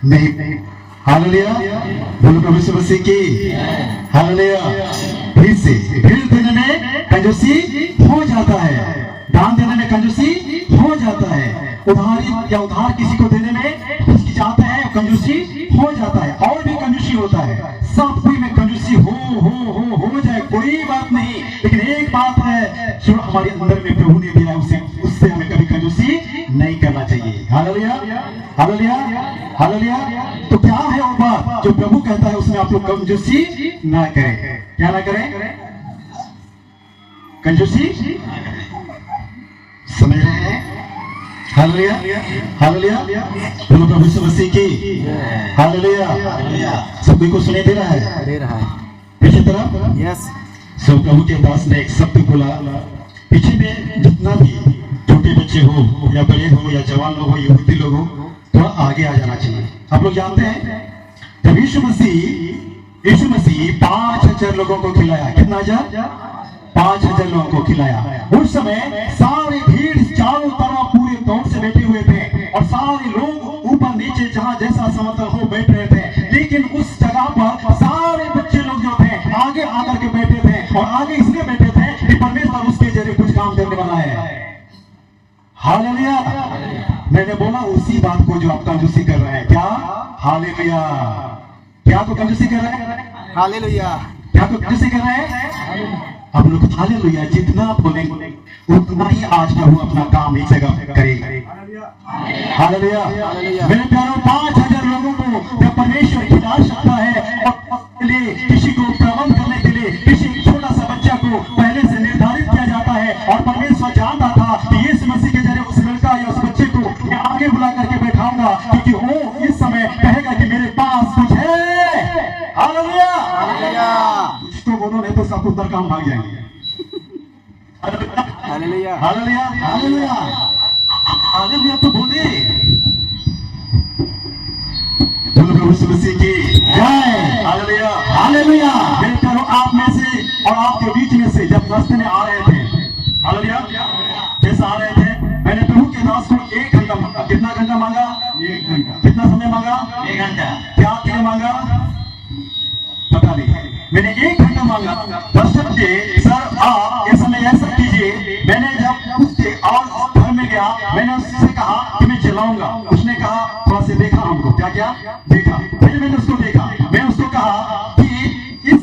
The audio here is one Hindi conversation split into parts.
नहीं। हालेलुया, बोलो प्रभु यीशु मसीह की हालेलुया। फिर से भीड़ देने में कंजूसी हो जाता है, दान देने में कंजूसी हो जाता है, उधारी या उधार किसी को देने में हिचकिचाते हैं, कंजूसी हो जाता है, और भी कंजूसी होता है। सब कोई में कंजूसी हो जाए कोई बात नहीं, लेकिन एक बात है जो हमारे अंदर में प्रभु ने दिया है, उससे हमें कभी कंजूसी नहीं करना चाहिए। Hallelujah, hallelujah, hallelujah. तो क्या है वो बात जो प्रभु कहता है उसमें आप लोग कंजूसी ना करें? क्या ना करें? कंजूसी समझ रहे हैं? हालेलुया, हालेलुया, बोलो प्रभु यीशु मसीह की हालेलुया। सभी को सुनाई दे रहा है? दे रहा है। पीछे तरफ यस। सो प्रभु के दास ने एक शब्द बोला, पीछे में जितना भी छोटे बच्चे हो या बड़े हो या जवान लोग हो, युवती लोग हो, थोड़ा आगे आ जाना चाहिए। आप लोग जानते हैं जब यीशु मसीह 5,000 लोगों को खिलाया, कितना हजार? 5,000 लोगों को खिलाया। उस समय सारी भीड़ चारों तरफ पूरे दौड़ से बैठे हुए थे और सारे लोग ऊपर नीचे जहां जैसा समतल हो बैठ रहे थे, लेकिन उस जगह पर सारे बच्चे लोग जो थे आगे आकर के बैठे थे, और आगे इसलिए बैठे थे कि परमेश्वर उसके जरिए कुछ काम करने वाला है। हालेलुया। मैंने बोला उसी बात को जो आप कंजूसी कर रहे हैं। क्या? हालेलुया। क्या को कंजूसी कर रहे हैं? हालेलुया। क्या को कंजूसी कर रहे हैं? आप लोग हालेलुया जितना बोलेंगे उतना ही आज प्रभु अपना काम इस जगह करेगा। हालेलुया। मेरे प्यारों, 5,000 लोगों को जब परमेश्वर खिला सकता है, और लिए किसी को प्रबंध करने के लिए किसी छोटा सा बच्चा को पहले से निर्धारित किया जाता है, और परमेश्वर जानता था कि यीशु मसीह के जरिए उस लड़का या उस बच्चे को मैं आगे बुला करके बैठाऊंगा, क्योंकि वो इस समय कहेगा कि मेरे पास कुछ है। हालेलुया, कुछ तो बोलो, नहीं तो सब उधर काम भाग जाएंगे। Hallelujah, hallelujah, hallelujah, hallelujah. तो बोले बोलो प्रभु यीशु मसीह की जय। Hallelujah, hallelujah. मेरे प्यारों, आप में से और आपके बीच में से जब रास्ते में आ रहे थे, हालेलुया, जैसे आ रहे थे, मैंने प्रभु के दास को 1 घंटा मांगा। कितना घंटा मांगा? 1 घंटा। कितना समय मांगा? 1 घंटा। क्या के लिए मांगा? पता नहीं। मैंने 1 घंटा मांगा। दर्शक जी, सर आप इस समय ऐसा कीजिए। मैंने जब उसके और घर में गया, मैंने उससे कहा कि मैं चलाऊंगा। उसने कहा थोड़ा से देखा हमको। क्या क्या देखा? फिर मैंने उसको देखा। मैंने उसको कहा कि इस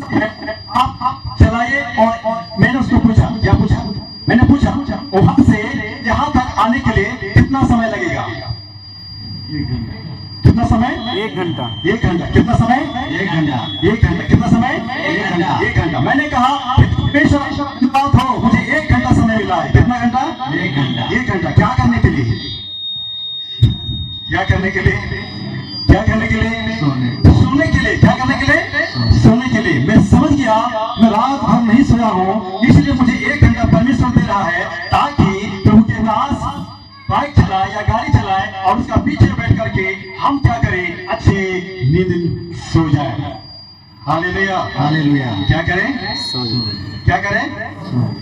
आप चलाइए, और मैंने उसको पूछा। क्या पूछा? मैंने पूछा वहां से यहाँ तक आने के लिए कितना समय लगेगा? कितना समय? 1 घंटा। 1 घंटा। कितना समय? 1 घंटा। 1 घंटा। कितना समय? 1 घंटा। 1 घंटा। मैंने कहा बात हो, मुझे 1 घंटा समय मिला है। कितना घंटा? 1 घंटा। 1 घंटा। क्या करने के लिए? क्या करने के लिए? क्या करने के लिए? सोने के लिए। क्या करने के लिए? सोने के लिए। मैं समझ गया, मैं रात भर नहीं सोया हूँ, इसलिए मुझे 1 घंटा परमेश्वर दे रहा है, ताकि प्रभु के दास बाइक चलाए या गाड़ी चलाए और उसका पीछे बैठ करके हम क्या करें? अच्छे नींद सो जाए। Hallelujah, hallelujah. क्या करें? सो जाए। क्या करें?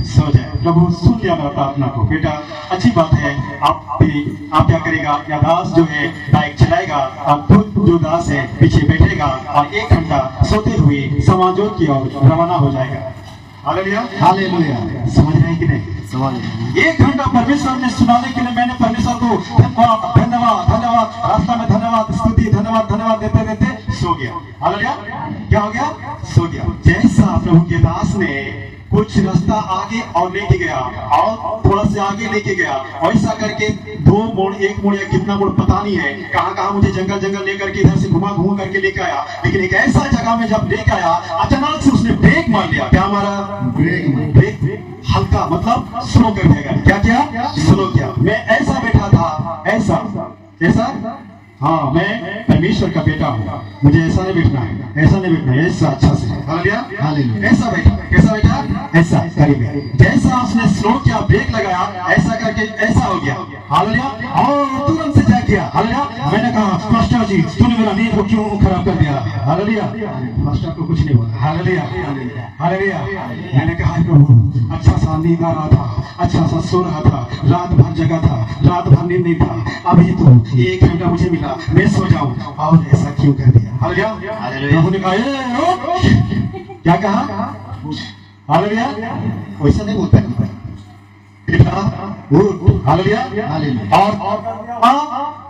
सो जाए। प्रभु सुन लिया मेरा प्रार्थना को। बेटा अच्छी बात है, आप क्या करेगा? या दास जो है बाइक चलाएगा, आप खुद जो दास है पीछे बैठेगा और 1 घंटा सोते हुए समाजों की ओर रवाना हो जाएगा। Hallelujah, hallelujah. समझ रहे हैं कि नहीं? समझ रहे। 1 घंटा परमेश्वर ने सुनाने के लिए मैंने परमेश्वर को धन्यवाद धन्यवाद धन्यवाद, रास्ता में धन्यवाद, स्तुति, धन्यवाद धन्यवाद देते देते सो गया। हालेलुया। क्या हो गया? सो गया। जैसा प्रभु के दास ने कुछ रास्ता आगे और लेके गया और थोड़ा से आगे लेके गया, ऐसा करके 2 मोड़ 1 मोड़ या कितना मोड़ पता नहीं है, कहाँ कहाँ मुझे जंगल लेकर के इधर से घुमा करके लेके आया। लेकिन एक ऐसा जगह में जब लेके आया, अचानक से उसने ब्रेक मार लिया। क्या मारा? ब्रेक। हल्का मतलब स्लो कर देगा। क्या किया? स्लो किया। मैं ऐसा बैठा था, ऐसा हाँ, मैं परमेश्वर का बेटा हूँ, मुझे ऐसा नहीं बैठना है, ऐसा नहीं बैठना है, ऐसा अच्छा से। Hallelujah, hallelujah. ऐसा बैठा। कैसा बैठा? ऐसा करीब। जैसा उसने स्लो किया, ब्रेक लगाया, ऐसा करके ऐसा हो गया। हालेलुया। और तुरंत से किया, हालेलुया। मैंने कहा मास्टर जी तूने मेरा नींद को क्यों खराब कर दिया, हालेलुया। मास्टर को कुछ नहीं बोला, हालेलुया हालेलुया। मैंने कहा प्रभु अच्छा सा नींद आ रहा था, अच्छा सा सो रहा था, रात भर जगा था, रात भर नींद नहीं था, अभी तो 1 घंटा मुझे मिला, मैं सो जाऊं और ऐसा क्यों कर दिया, हालेलुया। प्रभु ने कहा क्या कहा, हालेलुया। वैसा नहीं बोलता हालेलुया, और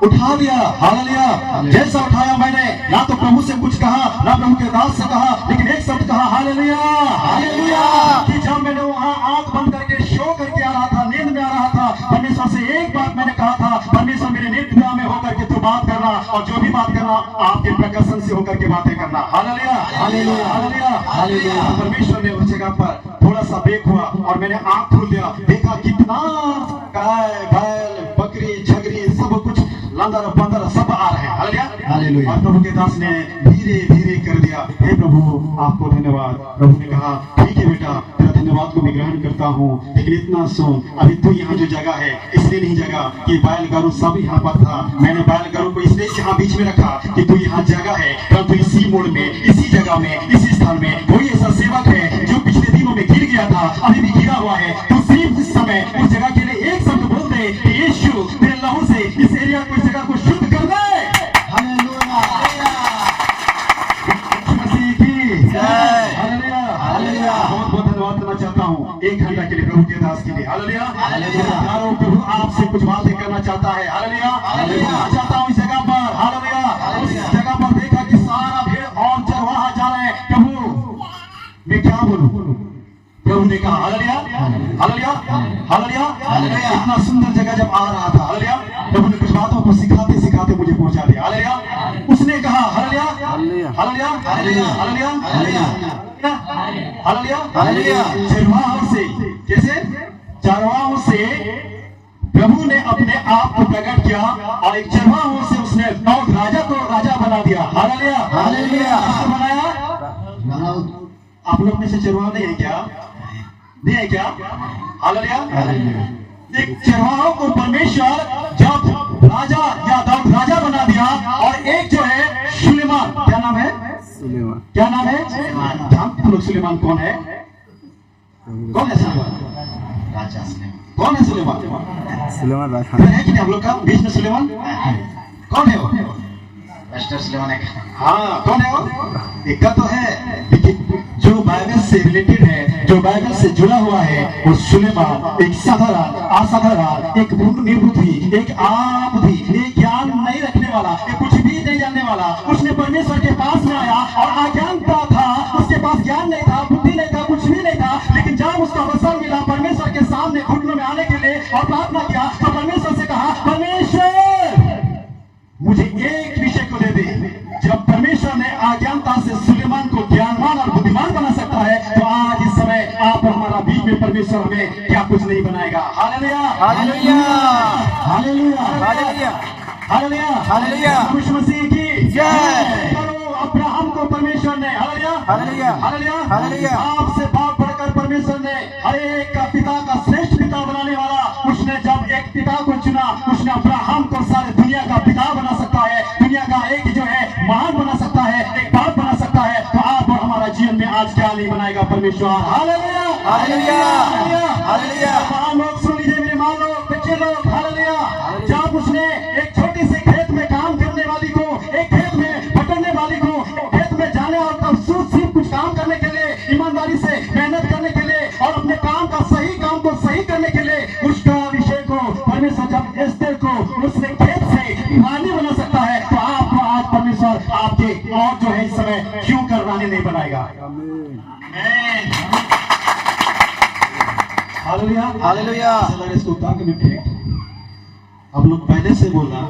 उठा लिया, हालेलुया। जैसा उठाया मैंने, ना तो प्रभु से कुछ कहा, ना प्रभु के दास से कहा, लेकिन एक शब्द कहा, हालेलुया हालेलुया। कि जब मैंने वहां आंख बंद करके शो करके आ रहा था, नींद में आ रहा था, परमेश्वर से एक बात मैंने कहा था, परमेश्वर मेरे नित्य में होकर के तू बात करना, और जो भी बात करना आपके प्रकाशन से होकर के बातें करना, हालेलुया हालेलुया हालेलुया हालेलुया। परमेश्वर ने उस जगह पर थोड़ा सा ब्रेक हुआ और मैंने आंख खोल दिया, देखा कितना गाय बैल बकरी झगरी सब कुछ लंदर बंदर सब आ रहे हैं, हालेलुया हालेलुया। और प्रभु के दास ने धीरे धीरे कर दिया, हे प्रभु आपको धन्यवाद। प्रभु ने कहा ठीक है बेटा, तेरा धन्यवाद को मैं ग्रहण करता हूँ, लेकिन इतना सुन, अभी तू यहाँ जो जगह है इसलिए नहीं जगह कि बैल गरु सब यहाँ पर था, मैंने बैल गरु को इसलिए यहाँ बीच में रखा कि तू यहाँ जगह है, परंतु इसी मोड़ में, इसी जगह में, इसी स्थान में कोई ऐसा सेवक है जो पिछले दिनों में गिर गया था, अभी भी गिरा हुआ है, तो सिर्फ इस समय उस जगह के लिए एक शब्द बोल दे कि यीशु तेरे लहू से इस एरिया को, इस जगह को शुद्ध कर दे, हालेलुया मसीह की जय, हालेलुया हालेलुया। बहुत बहुत धन्यवाद करना चाहता हूँ 1 घंटा के लिए प्रभु के दास के लिए, हालेलुया हालेलुया। प्रभु आपसे कुछ बातें करना चाहता है, हालेलुया हालेलुया। चाहता हूँ इस जगह पर, हालेलुया, उस जगह पर देखा कि सारा भेड़ और चरवाहा जा रहे हैं, प्रभु मैं क्या बोलूं, प्रभु ने कहा हालेलुया हालेलुया हालेलुया हालेलुया। इतना सुंदर जगह जब आ रहा था, हालेलुया, प्रभु ने कुछ बातों को सिखाते सिखाते मुझे पहुंचा दिया, हालेलुया। उसने कहा hallelujah hallelujah hallelujah hallelujah hallelujah hallelujah. चरवाहों से, कैसे चरवाहों से प्रभु ने अपने आप को प्रकट किया, और एक चरवाहों से उसने दाऊद राजा को राजा बना दिया, हालेलुया हालेलुया। किसको बनाया, आप लोग में से चरवाहा नहीं है क्या, नहीं है क्या, हालेलुया हालेलुया। एक चरवाहों को परमेश्वर जब राजा या दाऊद राजा बना दिया, और एक जो है सुलेमान, क्या नाम है, सुलेमान, क्या नाम है, जानते तुम लोग सुलेमान कौन है, कौन है सुलेमान, राजा सुलेमान, कौन है सुलेमान, सुलेमान राजा है कि नहीं, हम लोग का बीच में सुलेमान कौन है, वो मास्टर सुलेमान है, हाँ कौन है वो, एक का तो है, लेकिन जो बाइबल से रिलेटेड है, जो बाइबल से जुड़ा हुआ है, वो सुलेमान एक साधारण असाधारण, एक निर्बुद्धि, एक आम बुद्धि, एक ज्ञान नहीं रखने वाला, एक कुछ भी नहीं जानने वाला, उसने परमेश्वर के पास में आया और अज्ञानता था, उसके पास ज्ञान नहीं था, बुद्धि नहीं था, कुछ भी नहीं था, लेकिन जब उसका अवसर मिला परमेश्वर के सामने घुटनों में आने के लिए और प्रार्थना किया, तो परमेश्वर से कहा परमेश्वर मुझे एक विषय को दे दे। जब परमेश्वर ने अज्ञानता से सुलेमान को ज्ञानवान और बुद्धिमान बना सकता है, तो आज इस समय आप और हमारा बीच में परमेश्वर हमें क्या कुछ नहीं बनाएगा, hallelujah hallelujah hallelujah hallelujah hallelujah hallelujah. यीशु मसीह की जय। अब्राहम को परमेश्वर ने, हालेलुया हालेलुया हालेलुया हालेलुया, आपसे बाप बढ़कर परमेश्वर ने हर एक का पिता का श्रेष्ठ पिता बनाने वाला, उसने जब एक पिता को चुना, उसने अब्राहम को सारे दुनिया का पिता बना सकता है, दुनिया का एक जो है महान बना सकता है, एक बाप बना सकता है, तो आप और हमारा जीवन में आज क्या नहीं बनाएगा परमेश्वर, हालेलुया हालेलुया हालेलुया। महान लोग सुन लीजिए, मेरे मान लोग, बच्चे लोग, हालेलुया। जब उसने एक छोटे से खेत में काम करने वाली को, एक खेत में पकड़ने वाली को, खेत में जाने और तब सिर्फ कुछ काम करने के लिए, ईमानदारी से मेहनत करने के लिए और अपने काम का सही काम को सही करने के लिए, उसका विषय को परमेश्वर जब एस्तेर को उसने खेत से रानी बना सकता है, तो आपको आज परमेश्वर आपके और जो है इस समय क्यों कर रानी नहीं बनाएगा, हालेलुया हालेलुया। इसको उतार के मैं फेंक, अब लोग पहले से बोला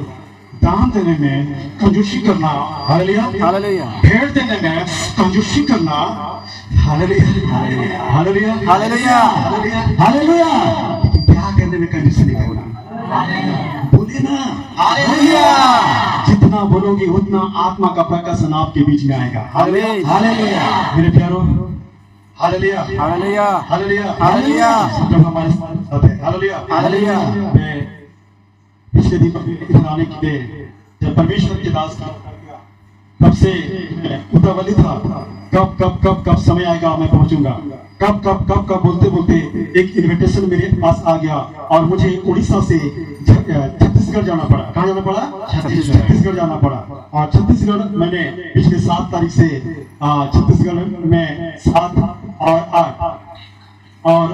दान देने में कंजूसी करना, हालेलुया हालेलुया, भेड़ देने में कंजूसी करना, हालेलुया हालेलुया हालेलुया हालेलुया, क्या करने में कंजूसी नहीं करना, बोले ना हालेलुया। जितना बोलोगे उतना आत्मा का प्रकाशन आपके बीच में आएगा, हालेलुया मेरे प्यारों, हालेलुया हालेलुया हालेलुया हालेलुया। सब लोग हमारे साथ हैं, हालेलुया हालेलुया। पिछले दिन इधर आने के लिए जब परमेश्वर के दास तब से उतावली था, कब कब कब कब समय आएगा मैं पहुंचूंगा, कब कब कब कब बोलते बोलते एक इनविटेशन मेरे पास आ गया और मुझे उड़ीसा से छत्तीसगढ़ जाना पड़ा। कहाँ जाना पड़ा? छत्तीसगढ़ जाना पड़ा। और छत्तीसगढ़ मैंने पिछले 7 तारीख से छत्तीसगढ़ में 7 और 8 और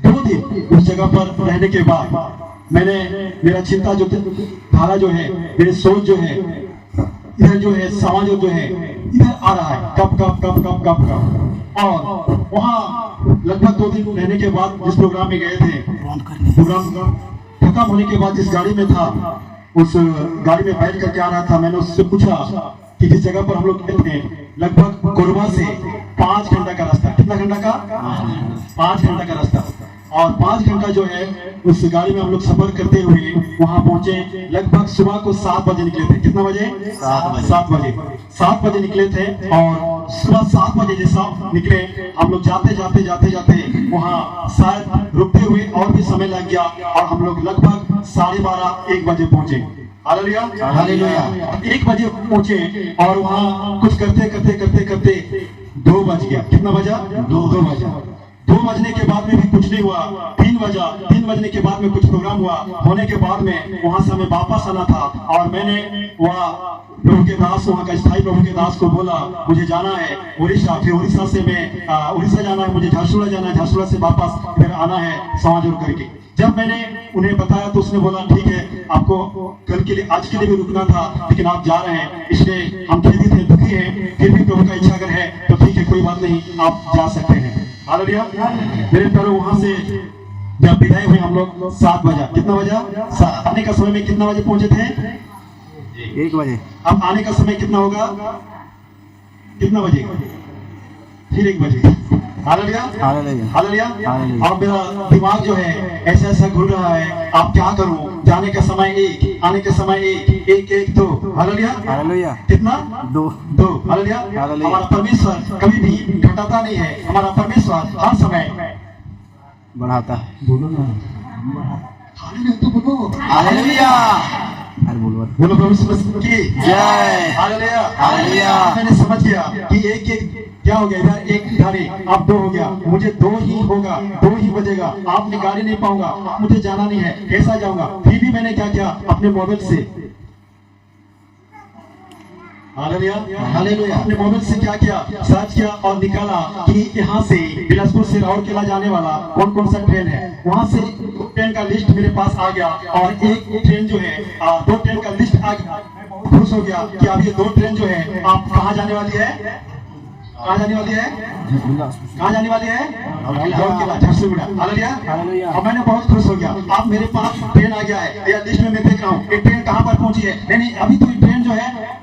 2 दिन उस जगह पर रहने के बाद मैंने मेरा चिंता जो धारा जो है, मेरी सोच जो है इधर जो है, समाज जो है इधर आ रहा है, कब कब कब कब कब कब। और वहाँ लगभग 2 दिन रहने के बाद जिस प्रोग्राम में गए थे, प्रोग्राम खत्म होने के बाद जिस गाड़ी में था, उस गाड़ी में बैठ करके आ रहा था, मैंने उससे पूछा कि जिस जगह पर हम लोग गए थे लगभग कोरबा से 5 घंटा का रास्ता। कितना घंटा का? 5 घंटा का रास्ता। और 5 घंटा जो है उस गाड़ी में हम लोग सफर करते हुए वहां पहुंचे। लगभग सुबह को 7 बजे निकले थे। कितना बजे? 7 बजे निकले थे और सुबह 7 बजे जैसा निकले हम लोग। जाते जाते जाते जाते वहां शायद रुकते हुए और भी समय लग गया और हम लोग लगभग 12:30-1 बजे पहुंचे। Hallelujah, hallelujah. 1 बजे पहुंचे और वहां कुछ करते करते करते करते 2 बज गया। कितना बजा? 2 बजा। 2 बजने के बाद में भी कुछ नहीं हुआ। 3 बजा। 3 बजने के बाद में कुछ प्रोग्राम हुआ। होने के बाद में वहां से हमें वापस आना था और मैंने वहाँ प्रभु के दास, वहाँ का स्थायी प्रभु के दास को बोला मुझे जाना है उड़ीसा। फिर उड़ीसा से मैं उड़ीसा जाना है, मुझे झारसुगुड़ा जाना है, झारसुगुड़ा से वापस इधर आना है समाज करके। जब मैंने उन्हें बताया तो उसने बोला ठीक है, आपको कल के लिए, आज के लिए भी रुकना था लेकिन आप जा रहे हैं, इसलिए हम खेदित हैं, दुखी हैं, फिर भी प्रभु का इच्छा अगर है तो ठीक है, कोई बात नहीं, आप जा सकते हैं। हालेलुया। मेरे प्यारे, वहां से जब विदाई हुई हम लोग 7 बजा। कितना बजा? 7। आने का समय में कितना बजे पहुंचे थे? 1 बजे। अब आने का समय कितना होगा? कितना बजे? फिर 1 बजे। Hallelujah, hallelujah, hallelujah. अब मेरा दिमाग जो है ऐसा ऐसा घूम रहा है, आप क्या करूं? जाने का समय 1, आने का समय 1, 2। Hallelujah, hallelujah. कितना? 2। हालेलुया। हालेलुया। हमारा परमेश्वर कभी भी घटाता नहीं है। हमारा परमेश्वर हर समय बढ़ाता है। बोलो ना, हालेलुया तो बोलो। हालेलुया। अरे बोलो प्रभु यीशु की जय। Hallelujah, hallelujah. मैंने समझ गया कि एक क्या हो गया, इधर 1 इधर 1, अब 2 हो गया, मुझे 2 ही होगा, 2 ही बजेगा, आप निकाल नहीं पाऊंगा, मुझे जाना नहीं है, कैसा जाऊंगा? फिर भी मैंने क्या किया, अपने मोबाइल से, हालेलुया, हालेलुया, अपने मोबाइल से क्या किया, सर्च किया और निकाला कि यहाँ से बिलासपुर से राउरकेला जाने वाला कौन कौन सा ट्रेन है। वहां से ट्रेन का लिस्ट मेरे पास आ गया और एक ट्रेन जो है 2 ट्रेन का लिस्ट आ गया। खुश हो गया कि अब ये 2 ट्रेन जो है आप कहाँ जाने वाली है? कहाँ जाने वाली है? कहाँ जाने वाली है? राउरकेला, झारसुगुड़ा। हालेलुया। अब मैंने बहुत खुश हो गया। अब मेरे पास ट्रेन आ गया है, या लिस्ट में मैं देख रहा हूँ ये ट्रेन कहाँ पर पहुंची है। नहीं, अभी तो ये ट्रेन जो है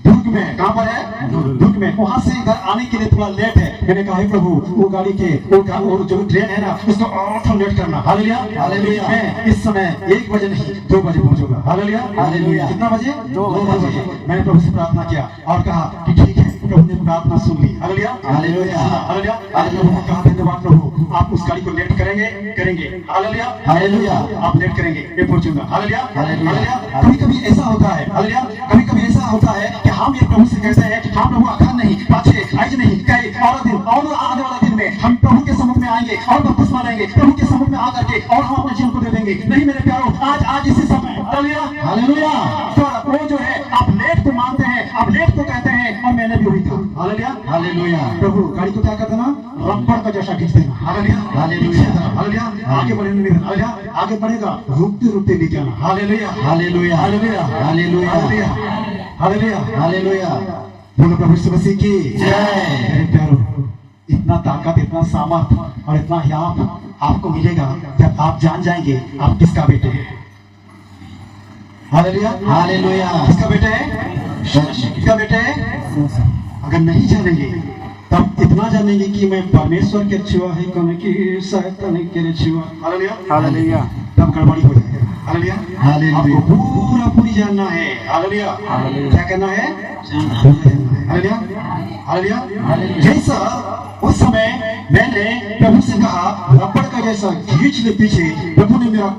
दुर्ग में। कहाँ पर है? दुर्ग में। वहां से इधर आने के लिए थोड़ा लेट है। मैंने कहा हे प्रभु, वो गाड़ी के वो जो ट्रेन है ना उसको और थोड़ा लेट करना। Hallelujah, hallelujah. मैं इस समय 1 बजे नहीं 2 बजे पहुंचूंगा। Hallelujah, hallelujah. कितना बजे? 2 बजे। मैंने प्रभु से प्रार्थना किया और कहा कि ठीक है, प्रभु ने प्रार्थना सुन ली। Hallelujah, hallelujah, hallelujah. आज प्रभु को कहा धन्यवाद प्रभु, आप उस गाड़ी को लेट करेंगे। Hallelujah, hallelujah. आप लेट करेंगे, मैं पहुंचूंगा। Hallelujah, hallelujah. कभी कभी ऐसा होता है, हालेलुया, कभी कभी ऐसा होता है कि हम ये प्रभु से कहते हैं, हाँ प्रभु, अखर नहीं, पाछे आज नहीं, कई और दिन और आने वाला दिन में हम प्रभु के सम्मुख में आएंगे और वापस मानेंगे, प्रभु के सम्मुख में आकर के और हम अपने जीवन को दे देंगे। नहीं मेरे प्यारों, आज इसी समय, हालेलुया। वो जो है आप लेट को मानते हैं, आप लेट को कहते हैं, और मैंने भी वही था। Hallelujah, hallelujah. प्रभु गाड़ी को क्या कर देना? रबड़ का जैसा खींच देना। Hallelujah, hallelujah, hallelujah. आगे बढ़ेगा नहीं, हालेलुया, आगे बढ़ेगा, रुकते रुकते नहीं जाना। Hallelujah, hallelujah, hallelujah, hallelujah, hallelujah, hallelujah. बोलो प्रभु यीशु मसीह की जय। मेरे प्यारों, इतना ताकत, इतना सामर्थ और इतना याद आपको मिलेगा जब आप जान जाएंगे आप किसका बेटे हैं। Hallelujah, hallelujah. किसका बेटे है? किसका बेटे है? अगर नहीं जानेंगे तब इतना जानेंगे कि मैं परमेश्वर के छुआ है, कौन की शैतान के छुआ। Hallelujah, hallelujah. तब गड़बड़ी हो जाएगी। Hallelujah, hallelujah. आपको पूरा पूरी जानना है। हालेलुया, क्या करना है? Hallelujah, hallelujah. जैसा उस समय मैंने प्रभु से कहा, रबड़ का जैसा खींच ले पीछे, प्रभु ने मेरा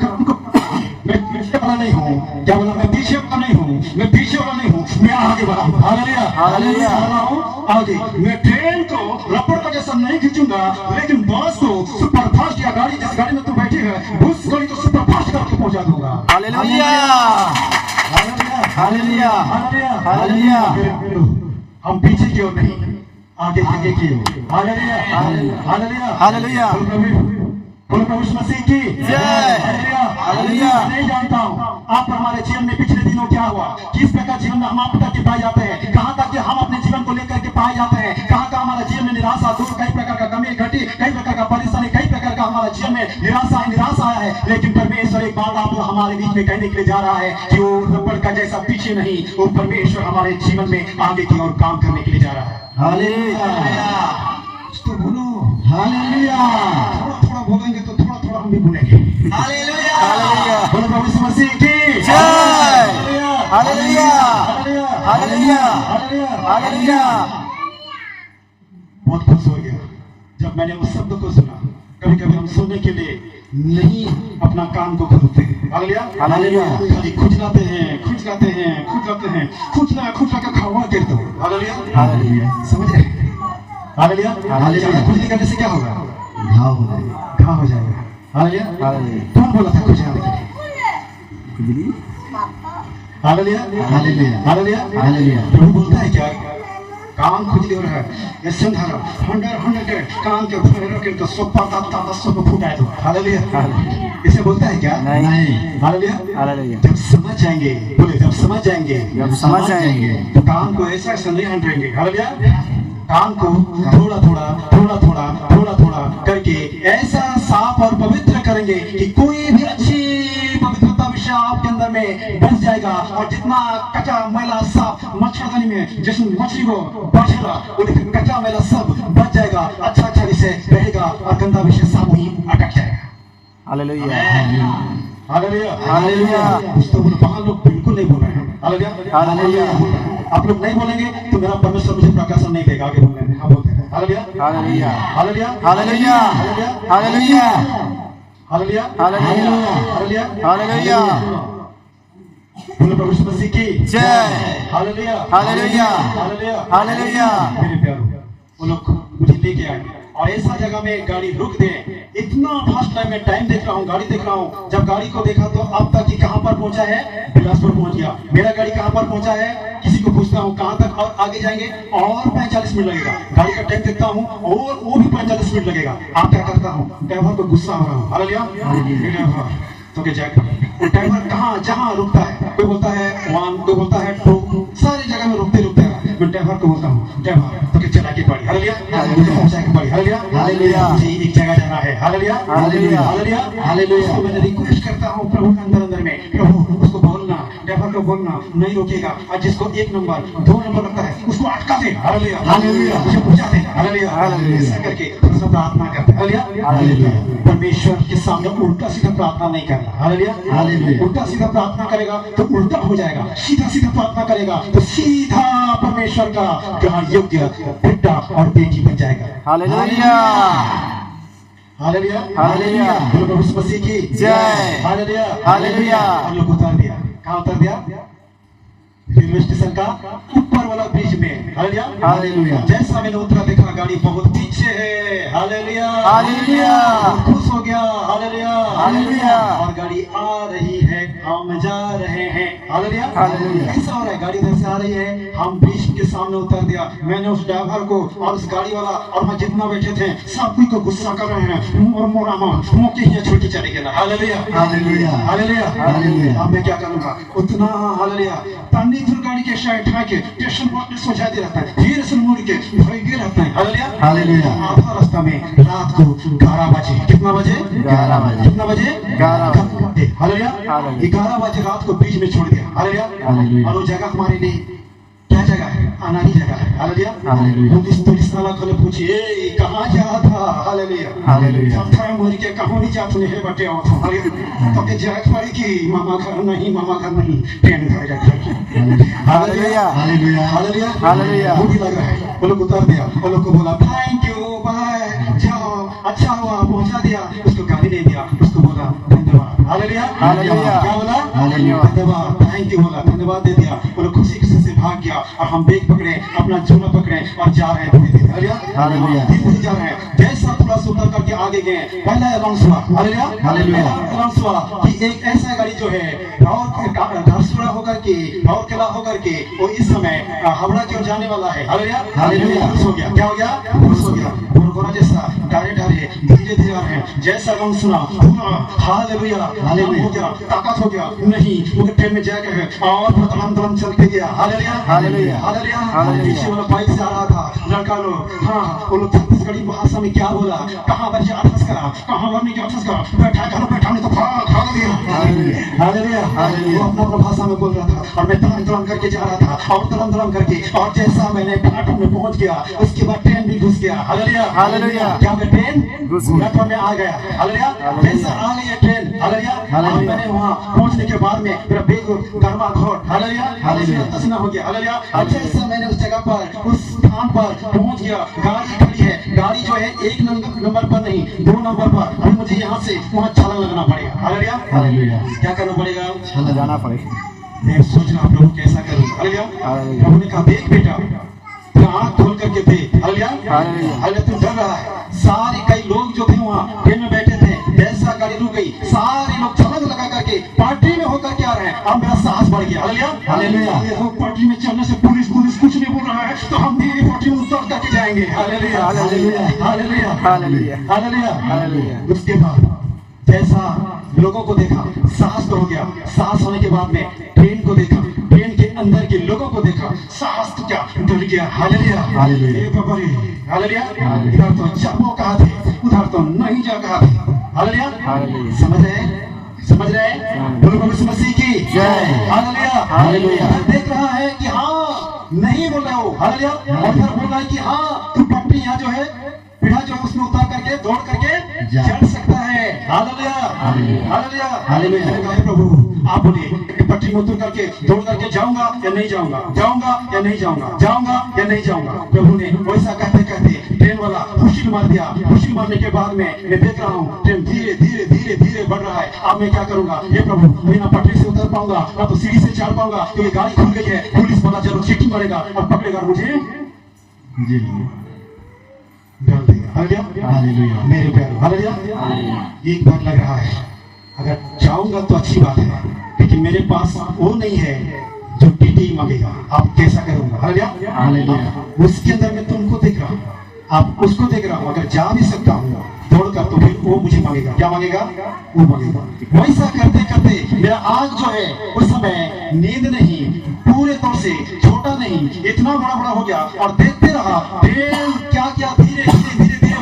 पीछे वाला नहीं हूँ। क्या बोला? मैं पीछे वाला नहीं हूँ, मैं पीछे वाला नहीं हूँ, मैं आगे बढ़ा हूँ। Hallelujah, hallelujah. बढ़ रहा हूँ आगे। मैं ट्रेन को रबड़ का जैसा नहीं खींचूंगा, लेकिन बस को सुपर फास्ट या गाड़ी जिस गाड़ी में तू बैठी है उस गाड़ी को सुपर फास्ट करके पहुंचा दूंगा। Hallelujah hallelujah hallelujah. हम पीछे की ओर नहीं, आगे आगे की ओर। Hallelujah hallelujah hallelujah. बोलो प्रभु यीशु मसीह की जय। हालेलुया। नहीं जानता हूँ आप हमारे जीवन में पिछले दिनों क्या हुआ, किस प्रकार जीवन में हम आप तक के पाए जाते हैं, कहाँ तक कि हम अपने जीवन को लेकर के पाए जाते हैं, कहाँ कहाँ हमारा जीवन में निराशा, दुख, कई प्रकार का कमी घटी, कई प्रकार का परेशानी, कई प्रकार का हमारा जीवन में निराशा आया है। लेकिन परमेश्वर एक बात आप हमारे बीच में कहने के लिए जा रहा है कि वो रबड़ का जैसा पीछे नहीं, वो परमेश्वर हमारे जीवन में आगे की ओर काम करने के लिए जा रहा है। हालेलुया। तो बोलो हालेलुया। थोड़ा बोलेंगे तो थोड़ा थोड़ा हम भी बोलेंगे। Hallelujah hallelujah. बोलो प्रभु यीशु मसीह की जय। Hallelujah hallelujah hallelujah. बहुत खुश हो गया जब मैंने उस शब्द को सुना। कभी कभी हम सुनने के लिए नहीं अपना काम को खोलते हैं। Hallelujah hallelujah. खाली खुजलाते हैं खुजलाते हैं खुजलाते हैं, खुजला खुजला का खावा कर दो। Hallelujah hallelujah. समझ रहे? Hallelujah hallelujah. खुजली करने से क्या होगा? घाव हो जाएगा। घाव हो जाएगा। हालेलुया। हालेलुया। कौन बोला था खुजलाने के लिए? खुजली। Hallelujah hallelujah hallelujah hallelujah. प्रभु बोलता है क्या? कान खुजली हो रहा है, ये संधारा हंडर के कान के फुलेरो के तो सोपा ताता दसों को फुटाए दो। हालेलुया। इसे बोलता है क्या? नहीं। Hallelujah hallelujah. जब समझ जाएंगे, बोले जब समझ जाएंगे, जब समझ जाएंगे तो कान को ऐसा ऐसा नहीं हंडेंगे। हालेलुया। कान को थोड़ा थोड़ा थोड़ा थोड़ा थोड़ा थोड़ा करके ऐसा साफ और पवित्र करेंगे कि कोई भी अच्छी पवित्रता विषय आपके अंदर में बस जाएगा। और जितना कच्चा मैला साफ मच्छरदानी में जिसमें मछली को बचेगा, वो लेकिन कच्चा मैला सब बच जाएगा, अच्छा अच्छा विषय रहेगा और गंदा विषय सब वहीं अटक जाएगा। Hallelujah hallelujah hallelujah. कुछ तो बोलो, वहाँ लोग बिल्कुल नहीं बोल रहे हैं। Hallelujah hallelujah. आप लोग नहीं बोलेंगे तो मेरा परमेश्वर मुझे प्रकाशन नहीं देगा। आगे बोल रहे हैं, हाँ बोलते हैं। Hallelujah hallelujah hallelujah hallelujah hallelujah hallelujah hallelujah hallelujah hallelujah. बोलो प्रभु यीशु मसीह की जय। Hallelujah hallelujah hallelujah hallelujah. मेरे प्यारो, वो लोग मुझे लेके आए और ऐसा जगह में गाड़ी रुक दे। इतना फास्ट टाइम में टाइम देख रहा हूँ, गाड़ी देख रहा हूँ। जब गाड़ी को देखा तो अब तक कि कहाँ पर पहुंचा है? बिलासपुर पहुंच गया। मेरा गाड़ी कहाँ पर पहुंचा है? किसी को पूछता हूँ कहाँ तक और आगे जाएंगे और 45 मिनट लगेगा। गाड़ी का टाइम देखता हूँ और वो भी 45 मिनट लगेगा। आप क्या करता हूँ? ड्राइवर को गुस्सा हो रहा हूँ। हालेलुया ड्राइवर तो क्या जाएगा? ड्राइवर कहाँ जहाँ रुकता है, कोई बोलता है 1, कोई बोलता है 2, सारी जगह में रुकते रुकते मैं ड्राइवर को बोलता हूँ ड्राइवर तो क्या चला के पड़ी। हालेलुया मुझे पहुंचा के पड़ी। Hallelujah hallelujah. मुझे एक जगह जाना है। Hallelujah hallelujah. Hallelujah hallelujah. उसको मैं रिक्वेस्ट करता हूँ प्रभु के अंदर में, प्रभु उसको बोलना, ड्राइवर को बोलना नहीं रोकेगा और जिसको 1 नंबर 2 नंबर लगता है उसको अटका दे। Hallelujah hallelujah. मुझे पहुंचा दे। Hallelujah hallelujah. ऐसा करके सब प्रार्थना करते हैं। Hallelujah hallelujah. परमेश्वर के सामने उल्टा सीधा प्रार्थना नहीं करना। Hallelujah hallelujah. उल्टा सीधा प्रार्थना करेगा तो उल्टा हो जाएगा, सीधा सीधा प्रार्थना करेगा तो सीधा परमेश्वर का ग्रहण योग्य बेटा और बेटी बन जाएगा। Hallelujah hallelujah hallelujah. बोलो प्रभु यीशु मसीह की जय। Hallelujah hallelujah. हम लोग उतार दिया। कहाँ उतार दिया? रेलवे स्टेशन का ऊपर वाला ब्रिज में। Hallelujah hallelujah. जैसा मैंने उतरा देखा गाड़ी बहुत पीछे है। हालेलुया हालेलुया खुश हो गया। Hallelujah hallelujah. और गाड़ी आ रही है, हम जा रहे हैं। Hallelujah hallelujah. ऐसा हो रहा है, गाड़ी इधर से आ रही है, हम ब्रिज के सामने उतार दिया। मैंने उस ड्राइवर को और उस गाड़ी वाला और मैं जितना बैठे थे सब कोई को गुस्सा कर रहे हैं और मोरा मुँह ही छुट्टी चले गया। Hallelujah hallelujah hallelujah hallelujah. अब मैं क्या करूंगा? उतना हालेलुया पानी फिर गाड़ी के साइड उठा के स्टेशन पर सोचा दे रहता है, फिर से मुड़ के भागे रहता है। Hallelujah hallelujah. आधा रास्ता में रात को 11 बजे, कितना बजे? 11 बजे। कितना बजे? 11 बजे। Hallelujah hallelujah. 11 बजे रात को बीच में छोड़ दिया। Hallelujah hallelujah. और वो जगह हमारे लिए क्या जगह है? अनारी जगह है। Hallelujah hallelujah. पुलिस वाला खोले पूछी ए कहाँ जा था? Hallelujah hallelujah. था मुझ के कहाँ नहीं जात नहीं बटे आओ था। हालेलुया तो के जाए पड़ी कि मामा घर नहीं, मामा घर नहीं, ट्रेन धर जाए। Hallelujah hallelujah hallelujah hallelujah. वो भी लग रहा है। वो लोग उतार दिया, वो लोग को बोला थैंक यू बाय, जाओ, अच्छा हुआ पहुंचा दिया। उसको गाली नहीं दिया, उसको बोला धन्यवाद। Hallelujah hallelujah. क्या बोला? हालेलुया। धन्यवाद, थैंक यू बोला, धन्यवाद दे दिया। बोलो खुशी खुशी से भाग गया और हम बैग पकड़े, अपना झोला पकड़े और जा रहे हैं धीरे धीरे। हालेलुया। धीरे धीरे जा रहे हैं। जैसा थोड़ा सा उतर करके आगे गए, पहला अनाउंस हुआ, हालेलुया हालेलुया। अनाउंस हुआ कि एक ऐसा गाड़ी जो है घरसुरा होकर के राउरकेला होकर के वो इस समय हावड़ा की ओर जाने वाला है। Hallelujah hallelujah. खुश हो गया, क्या हो गया? खुश हो गया। घोड़ा जैसा डायरेक्ट आ रहे, धीरे धीरे आ रहे हैं। जैसा अनाउंस सुना, हालेलुया हालेलुया हो गया, ताकत हो गया। नहीं वो ट्रेन में जा गए और तमाम तमाम चलते गया। Hallelujah hallelujah. हालेलुया। हालेलुया। पीछे वाला बाइक से आ रहा था लड़का लोग, हाँ वो लोग छत्तीसगढ़ी भाषा में क्या बोला, कहाँ पर जा अठस करा, कहाँ वरनी जा अठस करा, बैठा करो बैठा नहीं तो भाग गया। Hallelujah hallelujah. वो अपना अपना भाषा में बोल रहा था और मैं तड़म तड़म करके जा रहा था और तड़म तड़म करके, और जैसा मैंने प्लेटफॉर्म में पहुंच गया उसके बाद ट्रेन भी घुस गया। Hallelujah hallelujah. क्या मैं ट्रेन घुस गया। प्लेटफॉर्म में आ गया। हालेलुया जैसा आ गई है ट्रेन। Hallelujah hallelujah. मैंने वहाँ पहुंचने के बाद में मेरा बेग गर्मा घोट, हालेलुया हालेलुया। पसीना हो गया। हालेलुया और जैसा मैंने उस जगह पर उस स्थान पर पहुंच गया, गाड़ी खड़ी है, गाड़ी जो है 1 नंबर पर नहीं 2 नंबर पर, अभी मुझे यहाँ से वहाँ छलांग लगना पड़ेगा। Hallelujah hallelujah. क्या करना पड़ेगा? चला जाना पड़ेगा। मैं सोच रहा प्रभु कैसा करूं। Hallelujah hallelujah. प्रभु ने कहा देख बेटा, तेरा आँख खोल करके देख। Hallelujah hallelujah. हालेलुया तू डर रहा है। सारे कई लोग जो थे वहाँ ट्रेन में बैठे थे, जैसा गाड़ी रुक गई सारे लोग छलांग लगा करके पार्टी में होकर के आ रहे हैं। अब मेरा साहस बढ़ गया। Hallelujah hallelujah. ये लोग पार्टी में चलने से पुलिस कुछ नहीं बोल रहा है तो हम भी पार्टी में उतर करके जाएंगे। Hallelujah hallelujah. Hallelujah hallelujah. Hallelujah hallelujah. उसके बाद जैसा लोगों को देखा, साहस तो हो गया। साहस होने के बाद में ट्रेन को देखा, ट्रेन के अंदर के लोगों को देखा, साहस तो क्या डर गया। Hallelujah hallelujah. ए बाबा रे, हालेलुया इधर तो जाओ कहा थे, उधर तो नहीं जा कहा थे। Hallelujah hallelujah. समझ रहे बोलो प्रभु यीशु मसीह की जय। Hallelujah hallelujah. देख रहा है कि हाँ नहीं बोल रहे हो। हालेलुया और इधर बोल रहा है कि हाँ तू पट्टी यहाँ जो है पीढ़ा जो उसमें उतार करके दौड़ करके जा। चढ़ सकता है। Hallelujah hallelujah. Hallelujah hallelujah. मैंने कहा, हे प्रभु आप बोलिए पट्टी में उतर करके दौड़ करके जाऊंगा या नहीं जाऊंगा, जाऊंगा या नहीं जाऊंगा, जाऊंगा या नहीं जाऊंगा। प्रभु ने वैसा कहते कहते ट्रेन वाला हुशिल मार दिया। हुशिल मारने के बाद में मैं देख रहा हूँ ट्रेन धीरे धीरे धीरे धीरे बढ़ रहा है। अब मैं क्या करूंगा? ये प्रभु मैं ना पटरी से उतर पाऊंगा ना तो सीढ़ी से चढ़ पाऊंगा, क्योंकि गाड़ी खुल गई है। पुलिस वाला जरूर चेकिंग करेगा और पकड़ेगा मुझे जी डाल देगा। Hallelujah hallelujah. मेरे प्यारे हालेलुया एक बात लग रहा है, अगर जाऊंगा तो अच्छी बात है, लेकिन मेरे पास वो नहीं है जो टीटी मांगेगा। आप कैसा करूंगा? Hallelujah hallelujah. उसके अंदर मैं तुमको देख रहा हूँ, आप उसको देख रहा हूँ। अगर जा भी सकता हूँ दौड़कर तो फिर वो मुझे मांगेगा। क्या मांगेगा? वो मांगेगा। वैसा करते करते मेरा आंख जो है उस समय नींद नहीं, पूरे तौर से छोटा नहीं, इतना बड़ा बड़ा हो गया और देखते रहा ट्रेन क्या क्या धीरे धीरे धीरे धीरे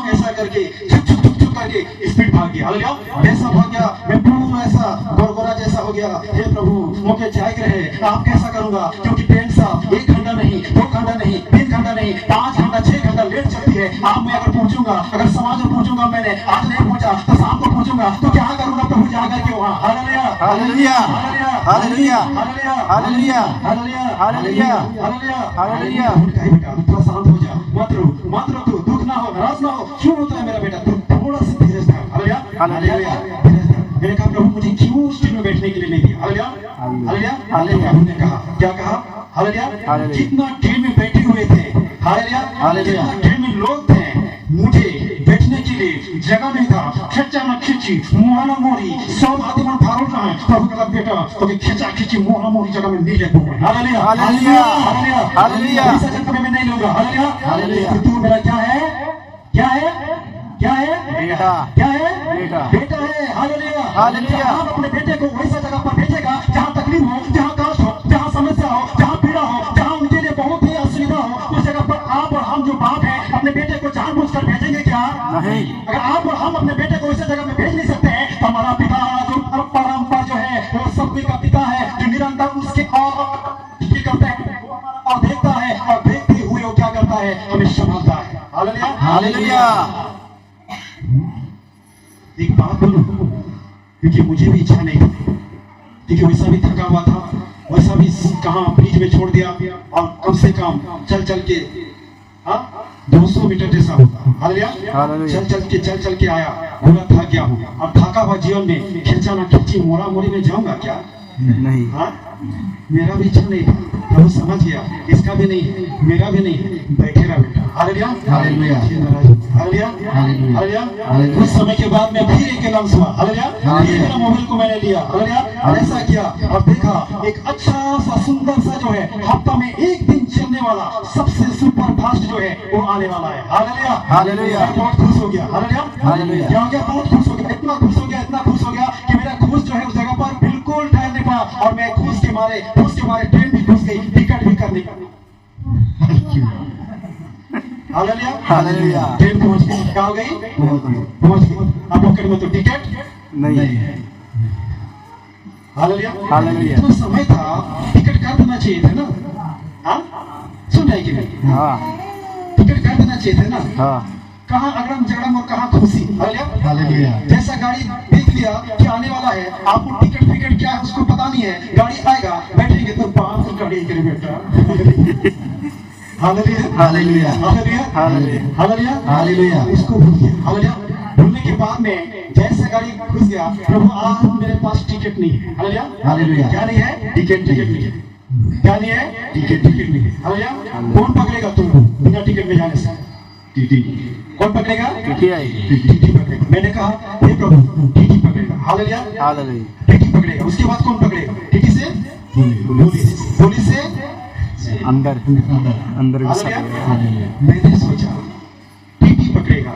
ऐसा करके छुक छुक छुक छुक करके स्पीड भाग गया। हालेलुया जैसा भाग गया मैं पूरा ऐसा गोरगोरा जैसा हो गया। हे प्रभु मुझे जाग रहे, आप कैसा करूंगा? क्योंकि ट्रेन साहब 1 घंटा नहीं 2 घंटा नहीं 3 घंटा नहीं 5 घंटा 6 घंटा लेट चलती है। आप मैं अगर पहुंचूंगा, अगर समाज में पहुंचूंगा, मैंने आज नहीं पहुंचा तो शाम को पहुंचूंगा तो क्या करूंगा? प्रभु जा करके वहाँ। Hallelujah hallelujah. Hallelujah hallelujah. Hallelujah hallelujah. Hallelujah hallelujah. Hallelujah hallelujah. बेटा थोड़ा शांत हो जा, मत रो तू, दुख ना हो, नाराज ना हो। क्यों होता है मेरा बेटा? तू थोड़ा सा धीरज धर। Hallelujah hallelujah. धीरज धर। मैंने कहा प्रभु मुझे क्यों स्टेज में बैठने के लिए नहीं दिया? Hallelujah hallelujah hallelujah. प्रभु ने कहा क्या कहा? Hallelujah hallelujah. जितना ट्रेन में बैठे हुए थे, हालेलुया हालेलुया। जितना ट्रेन में लोग थे, मुझे बैठने के लिए जगह नहीं था। खींचा न खींची मोहना मोरी सब आदमी फाड़ो रहे। प्रभु कहता बेटा तो खींचा खींची मोहना मोरी जगह में नहीं ले दूंगा। Hallelujah hallelujah. Hallelujah hallelujah. ऐसा जगह में नहीं लूंगा। Hallelujah hallelujah. तू मेरा क्या है? क्या है? क्या है? बेटा। क्या है? बेटा। बेटा है। Hallelujah hallelujah. आप अपने बेटे को वैसा जगह पर भेजेगा जहाँ तकलीफ हो, जहाँ कष्ट हो, जहाँ समस्या हो, जहाँ पीड़ा हो, जहाँ उनके लिए बहुत ही असुविधा हो, उस जगह पर आप और हम जो बाप हैं अपने बेटे को जानबूझकर भेजेंगे क्या? नहीं। अगर आप और हम अपने बेटे को ऐसे जगह में भेज नहीं सकते हैं तो हमारा पिता जो परंपरा जो है वो सब का पिता है, जो निरंतर उसके और करते हैं और देखता है और देखते हुए वो क्या करता है? हमें संभालता है। Hallelujah hallelujah. एक बात बोलूं, क्योंकि मुझे भी इच्छा नहीं थी, क्योंकि वैसा भी थका हुआ था, वैसा भी कहाँ बीच में छोड़ दिया और कम से कम चल चल के हाँ 200 मीटर जैसा होगा। हालेलुया। हालेलुया। चल चल के आया, पूरा थक गया हूँ। अब थका हुआ जीवन में खींचा ना खींची मोरा मोरी में जाऊंगा क्या? नहीं। हाँ मेरा भी इच्छा नहीं था, प्रभु समझ गया, इसका भी नहीं है, मेरा भी नहीं है, बैठे रहा बेटा। Hallelujah. Hallelujah. Hallelujah. Hallelujah. Hallelujah. कुछ समय के बाद में फिर एक लम्स हुआ। हालेलुया। फिर मेरा मोबाइल को मैंने लिया। हालेलुया। ऐसा किया और देखा एक अच्छा सा सुंदर सा जो है हफ्ता में एक दिन चलने वाला सबसे सुपर फास्ट जो है वो आने वाला है। हालेलुया। हालेलुया। मैं बहुत खुश हो गया। हालेलुया। हालेलुया। क्या हो गया? बहुत खुश हो गया, इतना खुश हो गया, इतना खुश हो गया कि मेरा खुश जो है उस जगह पर बिल्कुल ठहर नहीं पाया और मैं खुश के मारे ट्रेन भी घुस गई, टिकट भी कर ली। हालेलुया। हालेलुया। ट्रेन पहुंच गई, क्या हो गई? पहुंच गई। अब पॉकेट में तो टिकट नहीं। हालेलुया। हालेलुया। तो समय था टिकट कर देना चाहिए था ना। हाँ सुन रहे कि नहीं? हाँ। टिकट कर देना चाहिए था ना। हाँ। कहाँ अगड़म जगड़म और कहाँ खुशी। हालेलुया। हालेलुया। जैसा गाड़ी देख लिया कि आने वाला है, आपको टिकट फिकट क्या है उसको पता नहीं है, गाड़ी आएगा बैठेंगे तो 500 गाड़ी करे बेटा। Hallelujah. Hallelujah. Hallelujah. Hallelujah. Hallelujah. Hallelujah. उसको भूल गया। हालेलुया। भूलने के बाद में जैसा गाड़ी घुस गया, प्रभु आज मेरे पास टिकट नहीं है। हालेलुया। हालेलुया। क्या नहीं है? टिकट नहीं है। क्या नहीं है? टिकट नहीं है। हालेलुया। कौन पकड़ेगा तुमको बिना टिकट में जाने से? टीटी। कौन पकड़ेगा? टीटी आई। टीटी पकड़ेगा। मैंने कहा हे प्रभु टीटी पकड़ेगा। हालेलुया। हालेलुया। टीटी पकड़ेगा। उसके बाद कौन पकड़ेगा? टीटी से पुलिस से अंदर हालेलुया। मैंने सोचा टीटी पकड़ेगा,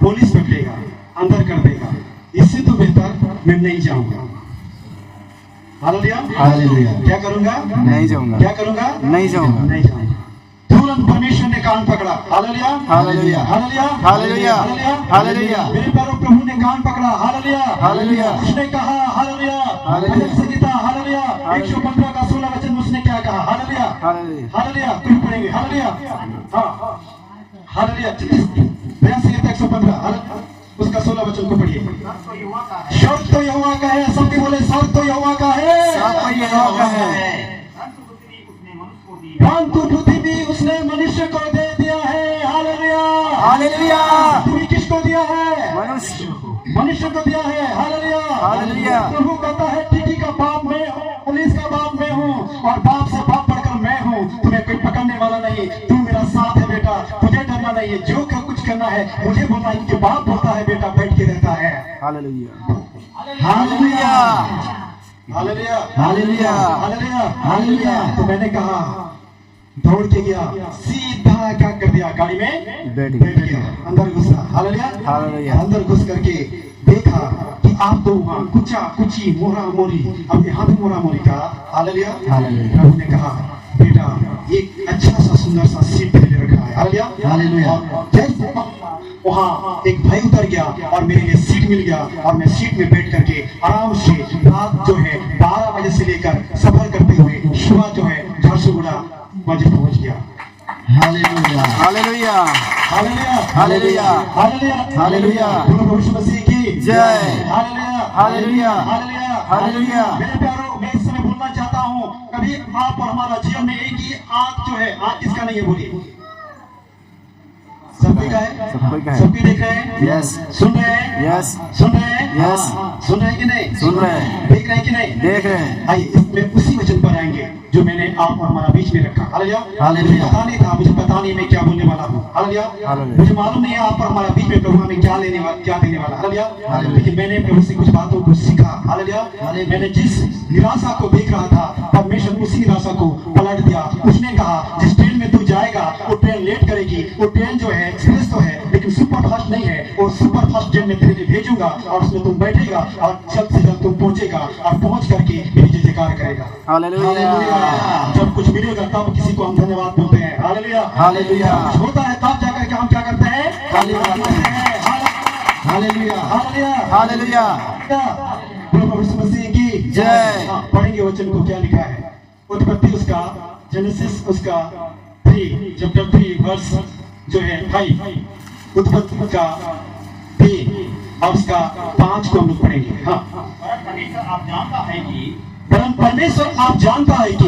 पुलिस पकड़ेगा, अंदर कर देगा, इससे तो बेहतर मैं नहीं जाऊंगा। हालेलुया। हालेलुया। क्या करूंगा? नहीं जाऊंगा। क्या करूंगा? नहीं जाऊंगा। नहीं जाऊंगा। तुरंत परमेश्वर ने कान पकड़ा। Hallelujah. Hallelujah. Hallelujah. Hallelujah. Hallelujah. मेरे प्यारे प्रभु ने कान पकड़ा। हालेलुया। हालेलुया। उसने कहा हालेलुया। हालेलुया। भजन संगीता हालेलुया 115 का 16 वचन उसने क्या कहा? हालेलुया। हालेलुया। हालेलुया। कुछ पढ़ेंगे। हालेलुया। हाँ हालेलुया। भजन संगीता 115 हालेलुया उसका 16 वचन को पढ़िए। शर्त तो यहोवा का है। सब बोले शर्त तो यहोवा का है। सब तो यहोवा का है। परंतु पृथ्वी उसने मनुष्य को दे दिया है। हालेलुया। हालेलुया। पृथ्वी किसको दिया है? मनुष्य को दिया है। हालेलुया। हालेलुया। प्रभु कहता है टीटी का बाप मैं हूँ, पुलिस का बाप मैं हूँ और बाप से बाप बढ़कर मैं हूँ। तुम्हें कोई पकड़ने वाला नहीं, तू मेरा साथ है बेटा, तुझे डरना नहीं है। जो कुछ करना है मुझे बोलना है क्योंकि बाप बोलता है बेटा बैठ के रहता है। Hallelujah. Hallelujah. Hallelujah. Hallelujah. Hallelujah. Hallelujah. तो मैंने कहा दौड़ के गया, सीधा क्या कर दिया? गाड़ी में बैठ गया, अंदर घुसा। हालेलुया। हालेलुया। अंदर घुस करके देखा कि आप तो वहाँ कुचा कुची मोरा मोरी, अब यहाँ भी मोरा मोरी का। हालेलुया। हालेलुया। प्रभु ने कहा बेटा एक अच्छा सा सुंदर सा सीट ले रखा है। हालेलुया। हालेलुया। जैसे वहाँ एक भाई उतर गया और मेरे लिए सीट मिल गया और मैं सीट में बैठ करके आराम से रात जो है 12 बजे से लेकर सफर करते हुए सुबह जो है झारसुगुड़ा बजे पहुंच गया। Hallelujah. Hallelujah. Hallelujah. Hallelujah. Hallelujah. Hallelujah. प्रभु यीशु मसीह की जय। हालेलुया। हालेलुया। हालेलुया। हालेलुया। मेरे प्यारों मैं इस समय बोलना चाहता हूँ कभी आप और हमारा जीवन में एक ही आंख जो है, आंख किसका नहीं है? बोलिए। सबकी का है? सबकी का है। सबकी देख रहे हैं? यस। सुन रहे हैं? यस। सुन रहे हैं? यस। सुन रहे हैं कि नहीं? सुन रहे हैं। देख रहे हैं कि नहीं? देख रहे हैं। आइए इसमें उसी वचन पर आएंगे जो मैंने आप और हमारा बीच में रखा। हालेलुया। हालेलुया। मुझे पता नहीं था, मुझे पता नहीं मैं क्या बोलने वाला हूँ। हालेलुया। हालेलुया। मुझे मालूम नहीं है आप और हमारा बीच में प्रभु हमें क्या देने वाला। हालेलुया। हालेलुया। लेकिन मैंने प्रभु से कुछ बातों को सीखा। हालेलुया। मैंने जिस निराशा को देख रहा था परमेश्वर उसी निराशा को पलट दिया। उसने कहा जिस ट्रेन में तू जाएगा वो ट्रेन लेट करेगी, वो ट्रेन जो है एक्सप्रेस तो है लेकिन सुपर फास्ट नहीं है, और सुपर फास्ट ट्रेन में तेरे लिए भेजूंगा और उसमें तुम बैठेगा और जल्द से जल्द तुम पहुंचेगा और पहुंच करके मेरी जय जयकार करेगा। हालेलुया। जब कुछ मिलेगा तब किसी को हम धन्यवाद बोलते हैं। हालेलुया। हालेलुया। कुछ होता है तब जाकर के हम क्या करते हैं? धन्यवाद करते हैं। हालेलुया। हालेलुया। हालेलुया। प्रभु यीशु मसीह की जय। पढ़ेंगे वचन को क्या लिखा है। उत्पत्ति उसका जेनेसिस उसका 3 चैप्टर 3 वर्स जो है 5, उत्पत्ति का 3 और उसका 5 को हम लोग पढ़ेंगे। हाँ। परमेश्वर आप जानता है कि परमेश्वर आप जानता है कि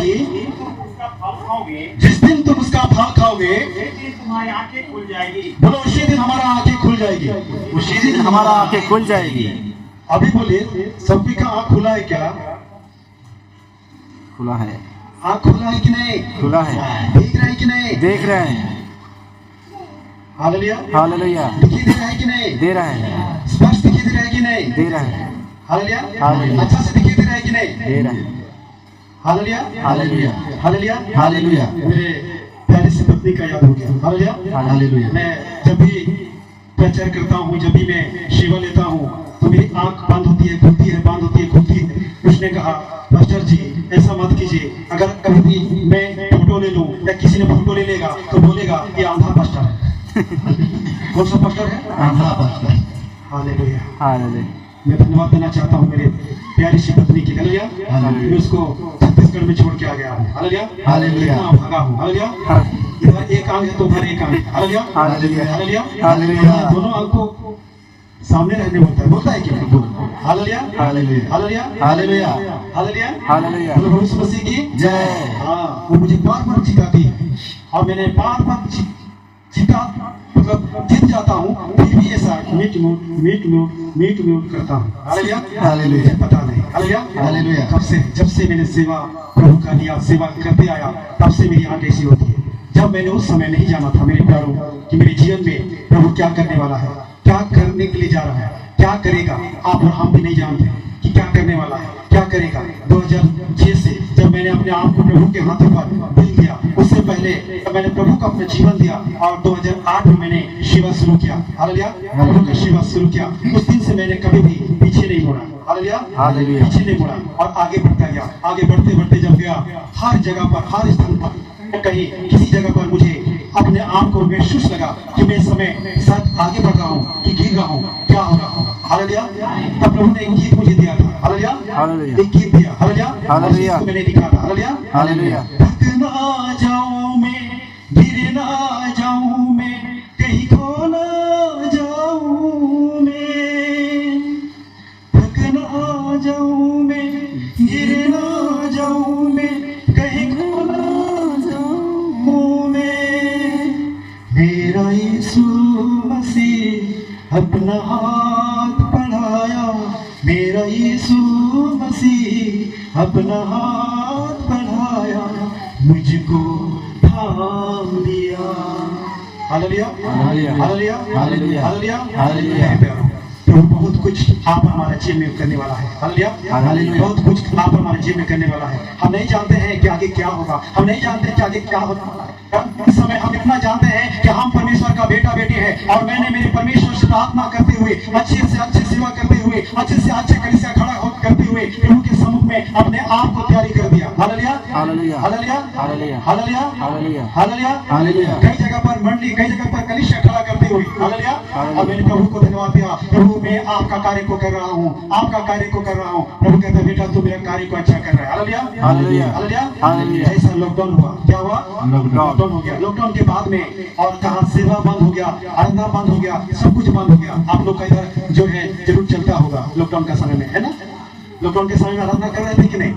उसका फल खाओगे, जिस दिन तुम उसका फल खाओगे जिस दिन तुम्हारी आंखें खुल जाएगी। बोलो उसी दिन हमारा आंखें खुल जाएगी। उसी दिन हमारा आंखें खुल जाएगी। अभी बोलिए, सबकी का आंख खुला है क्या? खुला है, आंख खुला है कि नहीं? खुला है, देख रहे हैं कि नहीं? देख रहे हैं। हालेलुया। हालेलुया, दिखाई दे रहा है कि नहीं? दे रहे हैं, स्पष्ट दिखाई दे रहा है कि नहीं? दे रहे हैं, हालेलुया। हालेलुया। अच्छा से दिखाई दे रहा है कि नहीं? दे रहे हैं। हालेलुया। Hallelujah, hallelujah. हालेलुया। मेरे प्यारी सी पत्नी का याद हो गया। हालेलुया। हालेलुया। मैं जब भी प्रचार करता हूँ, जब भी मैं सेवा लेता हूँ, तो मेरी आंख बंद होती है, खुलती है, बंद होती है, खुलती है। उसने कहा, पास्टर जी ऐसा मत कीजिए, अगर कभी भी मैं फोटो ले लूं या किसी ने फोटो ले लेगा तो बोलेगा ये आंधा पास्टर है। कौन सा पास्टर है? आंधा पास्टर। हालेलुया। हालेलुया, मैं धन्यवाद देना चाहता हूँ मेरे प्यारी सी पत्नी की। हालेलुया। हालेलुया। मैं उसको छत्तीसगढ़ में छोड़ के आ गया हूँ। हालेलुया। हालेलुया। इतना भागा हूँ। हालेलुया। इधर एक आंख है तो उधर एक आंख है। हालेलुया। हालेलुया। हालेलुया। हालेलुया। दोनों आंख को सामने रहने बोलता है कि नहीं? Hallelujah. Hallelujah. Hallelujah. Hallelujah. Hallelujah. Hallelujah. बोलो प्रभु यीशु मसीह की जय। हाँ, वो मुझे बार बार जिताती है और मैंने बार बार जीत जाता हूँ, फिर भी ऐसा मीट म्यूट करता हूँ। हालेलुया। हालेलुया। मुझे पता नहीं। हालेलुया। हालेलुया। जब से मैंने सेवा प्रभु का लिया, सेवा करते आया, तब से मेरी आंख ऐसी होती है। जब मैंने उस समय नहीं जाना था मेरे प्यारों कि मेरे जीवन में प्रभु क्या करने वाला है, क्या करने के लिए जा रहा है, क्या करेगा। आप और हम भी नहीं जानते कि क्या करने वाला है, क्या करेगा। 2006 से जब मैंने अपने आप को प्रभु के हाथों पर दिल दिया, उससे पहले जब मैंने प्रभु को अपना जीवन दिया और 2008 में मैंने सेवा शुरू किया। हालेलुया। प्रभु की सेवा शुरू किया। उस दिन से मैंने कभी भी पीछे नहीं मुड़ा। हालेलुया। हालेलुया। पीछे नहीं मुड़ा और आगे बढ़ता गया। आगे बढ़ते बढ़ते जब गया, हर जगह पर, हर स्थान पर, कहीं किसी जगह पर मुझे अपने आप को महसूस लगा कि मैं इस समय शायद आगे बढ़ रहा हूँ कि गिर रहा हूँ, क्या हो रहा हूँ। हालेलुया। तब प्रभु ने एक गीत मुझे दिया था। हालेलुया। हालेलुया। एक गीत दिया। हालेलुया। हालेलुया। उसको मैंने लिखा था। हालेलुया। हालेलुया। थक ना जाऊं मैं, गिर ना जाऊं मैं, कहीं खो ना जाऊं मैं, थक ना जाऊं मैं, गिर ना जाऊं मैं, कहीं खो ना जाऊं मैं। मेरा यीशु मसीह अपना हाथ बढ़ाया, मेरा यीशु मसीह अपना हाथ बढ़ाया, मुझको थाम दिया। Hallelujah. Hallelujah. Hallelujah. Hallelujah. Hallelujah. Hallelujah. मेरे प्यारों, प्रभु बहुत कुछ आप हमारे जीवन में करने वाला है। हालेलुया। हालेलुया। बहुत कुछ आप हमारे जीवन में करने वाला है। हम नहीं जानते हैं कि आगे क्या होगा, हम नहीं जानते कि आगे क्या होगा। इस समय हम इतना जानते हैं कि हम परमेश्वर का बेटा बेटी है और मैंने मेरे परमेश्वर से प्रार्थना करते हुए, अच्छे से अच्छे सेवा करते हुए, अच्छे से अच्छे कलीसिया खड़ा करते हुए प्रभु के सम्मुख में अपने आप को तैयारी कर दिया। Hallelujah. Hallelujah. Hallelujah. Hallelujah. Hallelujah. Hallelujah. Hallelujah. Hallelujah. कई जगह पर मंडली, कई जगह पर कलीसिया खड़ा करते हुए। हालेलुया। और मैंने प्रभु को धन्यवाद दिया, प्रभु मैं आपका कार्य को कर रहा हूँ, आपका कार्य को कर रहा हूँ। प्रभु कहता है बेटा तू मेरा कार्य को अच्छा कर रहा है। हालेलुया। हालेलुया। हालेलुया। हालेलुया। जैसा लॉकडाउन हुआ, क्या हुआ? लॉकडाउन हो गया। लॉकडाउन के बाद में और कहा सेवा बंद हो गया, आराधना बंद हो गया, सब कुछ बंद हो गया। आप लोग का इधर जो है जरूर चलता होगा लॉकडाउन का समय में, है ना? लॉकडाउन के समय में आराधना कर रहे थे कि नहीं?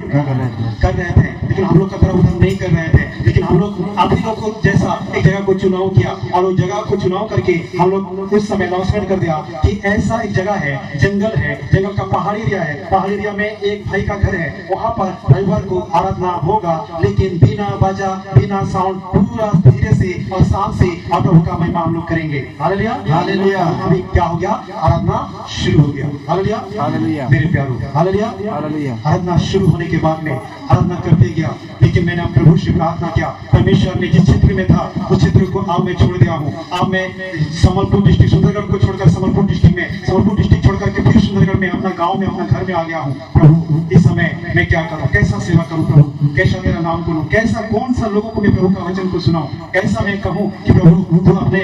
कर रहे थे, लेकिन हम लोग का तरह उधर नहीं कर रहे थे। लेकिन हम लोग आप ही लोग को जैसा एक जगह को चुनाव किया और उस जगह को चुनाव करके हम लोग उस समय अनाउंसमेंट कर दिया कि ऐसा एक जगह है, जंगल है, जंगल का पहाड़ी एरिया है, पहाड़ी एरिया में एक भाई का घर है, वहाँ पर रविवार को आराधना होगा, लेकिन बिना बाजा, बिना साउंड, पूरा धीरे से और शांत से और प्रभु का महिमा हम लोग करेंगे। हालेलुया। हालेलुया। अभी क्या हो गया? आराधना शुरू हो गया। हालेलुया। हालेलुया। मेरे प्यारों, हालेलुया। हालेलुया। आराधना शुरू होने के बाद में आराधना करते गया, लेकिन मैंने प्रभु से प्रार्थना किया, परमेश्वर ने जिस क्षेत्र में था उस क्षेत्र को अब मैं छोड़ दिया हूँ। अब मैं संबलपुर डिस्ट्रिक्ट सुंदरगढ़ को छोड़कर संबलपुर डिस्ट्रिक्ट छोड़कर के फिर सुंदरगढ़ में अपना गांव में अपना घर में आ गया हूँ। प्रभु इस समय मैं क्या करूँ, कैसा सेवा करूँ प्रभु, कैसा तेरा नाम करूँ, कैसा कौन सा लोगों को मैं प्रभु का वचन को सुनाऊं, कैसा मैं कहूँ कि प्रभु तू अपने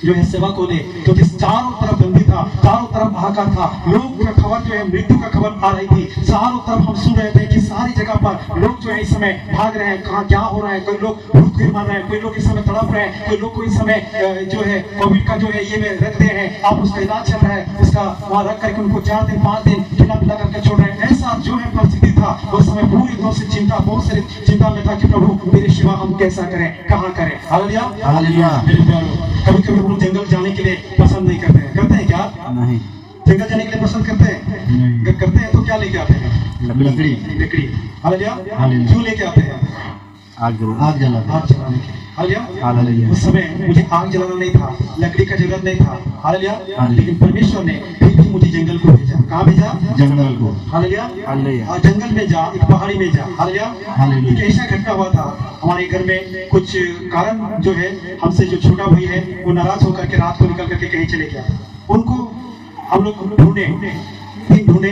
जो है सेवा को ले, क्योंकि चारों तरफ बंदी था, चारों तरफ हाहाकार था, लोग का खबर जो है मृत्यु का खबर आ रही थी, चारों तरफ हम सुन रहे थे कि सारी जगह पर लोग जो है इस समय भाग रहे हैं, कहाँ क्या हो रहा है, कोई लोग भूख गिर मार रहे हैं, कोई लोग इस समय तड़प रहे हैं, कोई लोग को इस समय जो है कोविड का जो है ये में रखते हैं, आप उसका इलाज चल रहा है, उसका वहाँ रख करके उनको 4 दिन 5 दिन खिला पिला करके छोड़ रहे हैं। ऐसा जो है परिस्थिति था उस समय, पूरी तरह से चिंता, बहुत सारी चिंता में था कि प्रभु मेरी सेवा हम कैसा करें, कहाँ करें। Hallelujah hallelujah. मेरे प्यारों, कभी कभी हम लोग जंगल जाने के लिए पसंद नहीं करते हैं, करते हैं क्या? नहीं। जंगल जाने के लिए पसंद करते हैं? अगर करते हैं तो क्या लेके आते हैं? लकड़ी। लकड़ी। हालेलुया। हालेलुया। क्यों लेके आते हैं? आग जलाने। आग जलाने के लिए। हालेलुया। हालेलुया। उस समय मुझे आग जलाना नहीं था, लकड़ी का जरूरत नहीं था। हालेलुया। हालेलुया। लेकिन परमेश्वर ने फिर भी मुझे जंगल को भेजा। कहाँ भेजा? जंगल को। हालेलुया। हालेलुया। और जंगल में जा, एक पहाड़ी में जा। हालेलुया। हालेलुया। एक ऐसा घटना हुआ था, हमारे घर में कुछ कारण जो है, हमसे जो छोटा भाई है वो नाराज होकर के रात को निकल करके कहीं चले गया। उनको हम लोग ढूंढे, दिन ढूंढे,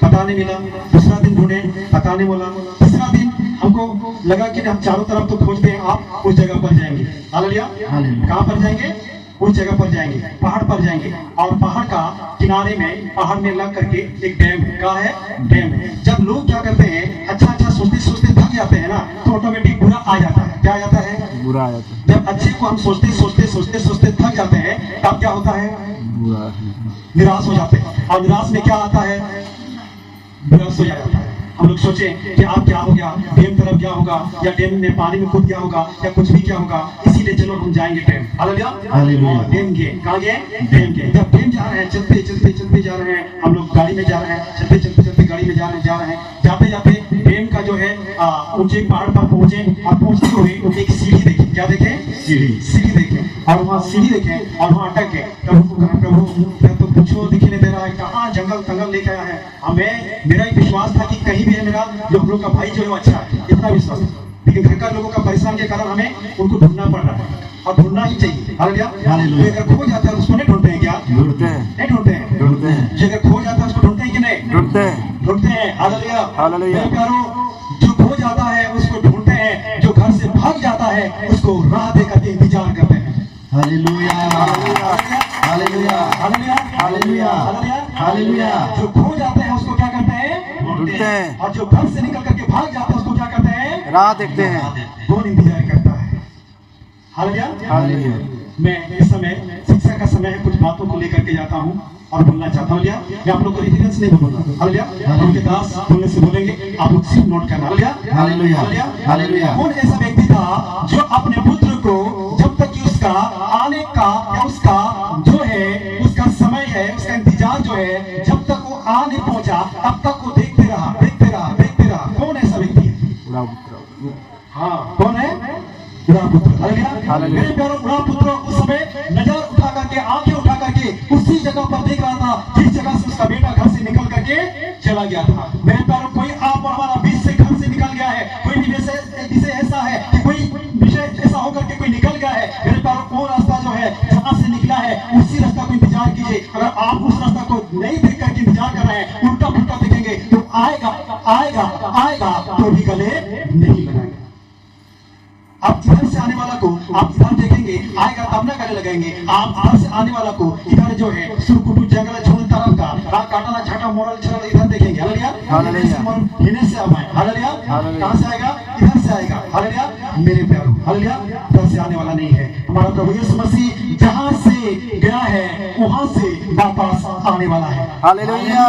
पता नहीं मिला, दूसरा दिन ढूंढे, पता नहीं मिला, तीसरा दिन हमको लगा कि हम चारों तरफ तो खोजते हैं, आप उस जगह पर जाएंगे। हालेलुया। कहाँ पर जाएंगे? उस जगह पर जाएंगे, पहाड़ पर जाएंगे, और पहाड़ का किनारे में, पहाड़ में लग करके एक डैम है। कहाँ है? डैम है। जब लोग क्या करते हैं, अच्छा अच्छा सोचते सोचते थक जाते हैं ना, तो ऑटोमेटिक बुरा आ जाता है। क्या आ जाता है? बुरा आ जाता है। जब अच्छे को हम सोचते सोचते सोचते सोचते थक जाते हैं, तब क्या होता है? बुरा। निराश हो जाते हैं। और निराश में क्या आता है? निराश हो जाता है। हम लोग सोचे कि आप क्या हो गया, डैम तरफ क्या होगा, या डैम में पानी में कूद गया होगा, या कुछ भी क्या होगा, इसीलिए चलो हम जाएंगे डैम। हालेलुया। हालेलुया। डैम गए। कहाँ गए? डैम गए। जब डैम जा रहे हैं, चलते चलते चलते जा रहे हैं, हम लोग गाड़ी में जा रहे हैं, चलते चलते चलते गाड़ी में जा रहे हैं, जाते जाते डैम का जो है ऊंचे पहाड़ पर पहुंचे, और पहुंचते हुए एक सीढ़ी देखी। क्या देखे? सीढ़ी देखे, और वहाँ सीढ़ी देखे, और वहाँ अटक गए। प्रभु को कहा, प्रभु मैं तो कुछ दिखने दे रहा है, कहाँ जंगल तंगल लेके आया है। हमें, मेरा एक विश्वास था कि कहीं भी है मेरा जो हम लोग का भाई जो है वो अच्छा है, इतना विश्वास था। लेकिन घर का लोगों का परेशान के कारण हमें उनको ढूंढना पड़ रहा है, और ढूंढना ही चाहिए। हालेलुया। हालेलुया। अगर खो जाता है उसको नहीं ढूंढते हैं क्या? ढूंढते हैं। नहीं ढूंढते हैं? ढूंढते हैं। जो अगर खो जाता है उसको ढूंढते हैं कि नहीं? ढूंढते हैं। ढूंढते हैं। हालेलुया। हालेलुया। मेरे प्यारों, जो खो जाता है उसको ढूंढते हैं, जो घर से भाग जाता है उसको राह देकर के इंतजार करते हैं। Hallelujah. Hallelujah. Hallelujah. Hallelujah. Hallelujah. Hallelujah. Hallelujah. जो खो जाते हैं उसको क्या करते हैं? ढूंढते हैं। और जो घर से निकल करके भाग जाते हैं उसको क्या करते हैं? राह देखते हैं। कौन इंतजार करता है? हालेलुया। हालेलुया। मैं इस समय शिक्षा का समय है, कुछ बातों को लेकर के जाता हूँ और बोलना चाहता हूँ। मैं आप लोग को रेफरेंस नहीं बोलूंगा। हालेलुया। उनके दास बोलने से बोलेंगे, आप लोग सिर्फ नोट करना। हालेलुया। हालेलुया। हालेलुया। कौन ऐसा व्यक्ति था जो अपने पुत्र को जब तक कि उसका आने का, या उसका जो है उसका समय है, उसका इंतजार जो है, जब तक वो आ नहीं पहुंचा तब तक वो देखते रहा, देखते रहा, देखते रहा। कौन ऐसा व्यक्ति है? हाँ, कौन है? बुरा पुत्र। हालेलुया। मेरे प्यारों, बुरा पुत्र उस समय नजर उठा करके, आंखें उठा करके उसी जगह पर देख रहा था जिस जगह से उसका बेटा घर से निकल करके चला गया था। मेरे प्यारों, कोई आप और हमारा बीच से घर से निकल गया है, कोई भी विषय ऐसा है कि कोई विषय ऐसा होकर के कोई निकल गया है। मेरे प्यारों, वो रास्ता जो है जहाँ से निकला है उसी रास्ता को इंतजार कीजिए। अगर आप उस रास्ता को नहीं देख करके इंतजार कर रहे हैं, उल्टा पुल्टा देखेंगे, तो आएगा आएगा आएगा तो भी गले नहीं लगाएगा। आप इधर से आने वाला को आप इधर देखेंगे, आएगा तब ना गले लगाएंगे। आप इधर से आने वाला को इधर जो है सुरकुटू जंगल छोड़ तरफ का काटना झाटा मोरल छरल इधर देखेंगे। हालेलुया। हिने से आए। हालेलुया। कहाँ से आएगा? इधर से आएगा। हालेलुया। मेरे प्यारों, हालेलुया, इधर से आने वाला नहीं है। हमारा प्रभु यीशु मसीह जहाँ से गया है वहाँ से वापस आने वाला है। Hallelujah.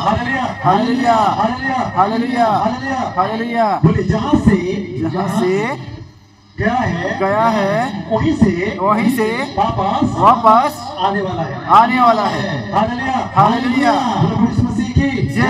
Hallelujah. Hallelujah. Hallelujah. Hallelujah. Hallelujah. Hallelujah. बोले जहाँ से गया है वहीं से वापस आने वाला है। हालेलुया। हालेलुया। प्रभु यीशु मसीह की जय।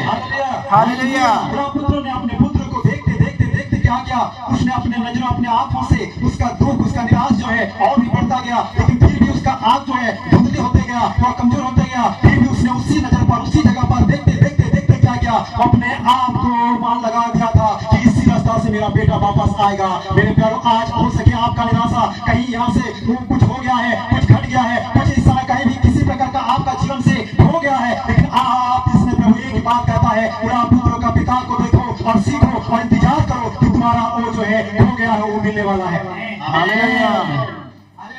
हालेलुया। हालेलुया। बुरा पुत्र ने अपने पुत्र को देखते देखते देखते क्या किया? उसने अपने नजरों, अपने आंखों से उसका दुख, उसका निराश जो है और भी बढ़ता गया, लेकिन फिर भी उसका आंख जो है धुंधली होते गया, वह कमजोर होते गया। फिर भी उसने उसी नजर पर, उसी जगह पर देखते देखते देखते क्या किया? अपने आप को मान लगा दिया था कि इसी रास्ता से मेरा बेटा वापस आएगा। मेरे प्यारों, आज हो सके आपका निराशा कहीं यहाँ से कुछ हो गया है, कुछ घट गया है, कुछ इस समय कहीं भी किसी प्रकार का आपका जीवन से हो गया है, लेकिन आप इसमें प्रभु एक ही बात कहता है, पूरा पुत्रों का पिता को देखो और सीखो और इंतजार करो कि तुम्हारा वो जो है हो गया है वो मिलने वाला है। हालेलुया।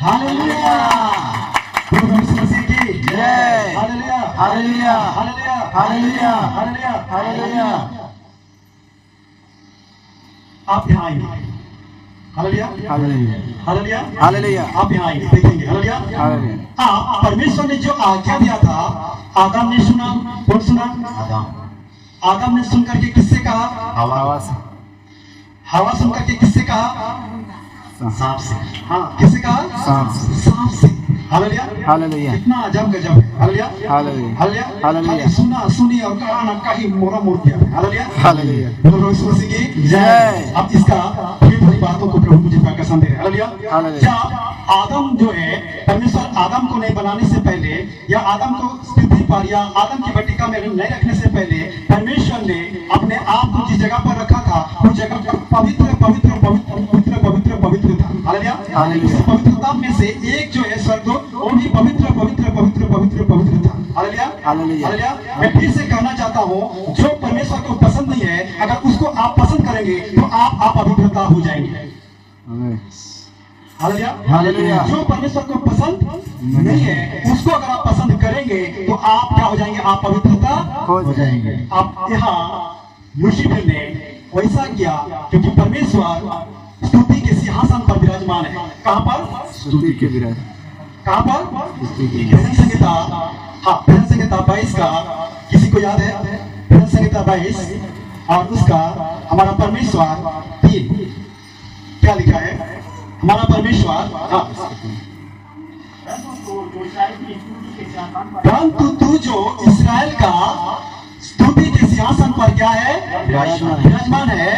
हालेलुया। प्रभु यीशु मसीह की जय। Hallelujah hallelujah. Hallelujah hallelujah. Hallelujah hallelujah. आप यहाँ आएंगे। Hallelujah hallelujah. Hallelujah hallelujah. आप यहाँ आएंगे, देखेंगे। हालेलुया। हालेलुया। आप परमेश्वर ने जो आज्ञा दिया था, आदम ने सुना। कौन सुना? आदम ने सुन करके किससे कहा? हवा से। हवा सुन करके किससे कहा? सांप से। हाँ, किससे कहा? सांप से। सांप से। Hallelujah hallelujah. कितना अजब गजब है। Hallelujah hallelujah. Hallelujah hallelujah. खाली सुना सुनी और कहा ना कहीं मोरा मोड़ दिया। Hallelujah hallelujah. प्रभु यीशु मसीह की जय। अब इसका फिर भरी बातों को प्रभु मुझे प्रकाशन दे रहे हैं। Hallelujah hallelujah. जब आदम जो है, परमेश्वर आदम को नहीं बनाने से पहले या आदम को पृथ्वी पर या आदम की बटिका में नहीं रखने से पहले परमेश्वर ने अपने आप को जिस जगह पर रखा था उस जगह पवित्र पवित्र पवित्र पवित्र पवित्र पवित्र था। Hallelujah hallelujah. उस पवित्रता में से एक जो है स्वर्गदूत वो भी पवित्र पवित्र पवित्र पवित्र पवित्र था। Hallelujah hallelujah. हालेलुया मैं फिर से कहना चाहता हूँ, जो परमेश्वर को पसंद नहीं है, अगर उसको आप पसंद करेंगे तो आप अपवित्रता हो जाएंगे। Hallelujah hallelujah. जो परमेश्वर को पसंद नहीं है उसको अगर आप पसंद करेंगे तो आप क्या हो जाएंगे? आप पवित्रता हो जाएंगे। आप यहाँ लूसीफर ने वैसा किया क्योंकि परमेश्वर स्तुति के सिंहासन पर विराजमान है। कहाँ पर? स्तुति के विराज। कहाँ पर? भजन संहिता, हाँ भजन संहिता 22 का किसी को याद है? भजन संहिता 22 और उसका हमारा परमेश्वर 3 क्या लिखा है? हमारा परमेश्वर, हाँ परंतु तू जो इसराइल का स्तुति के सिंहासन पर क्या है? विराजमान है।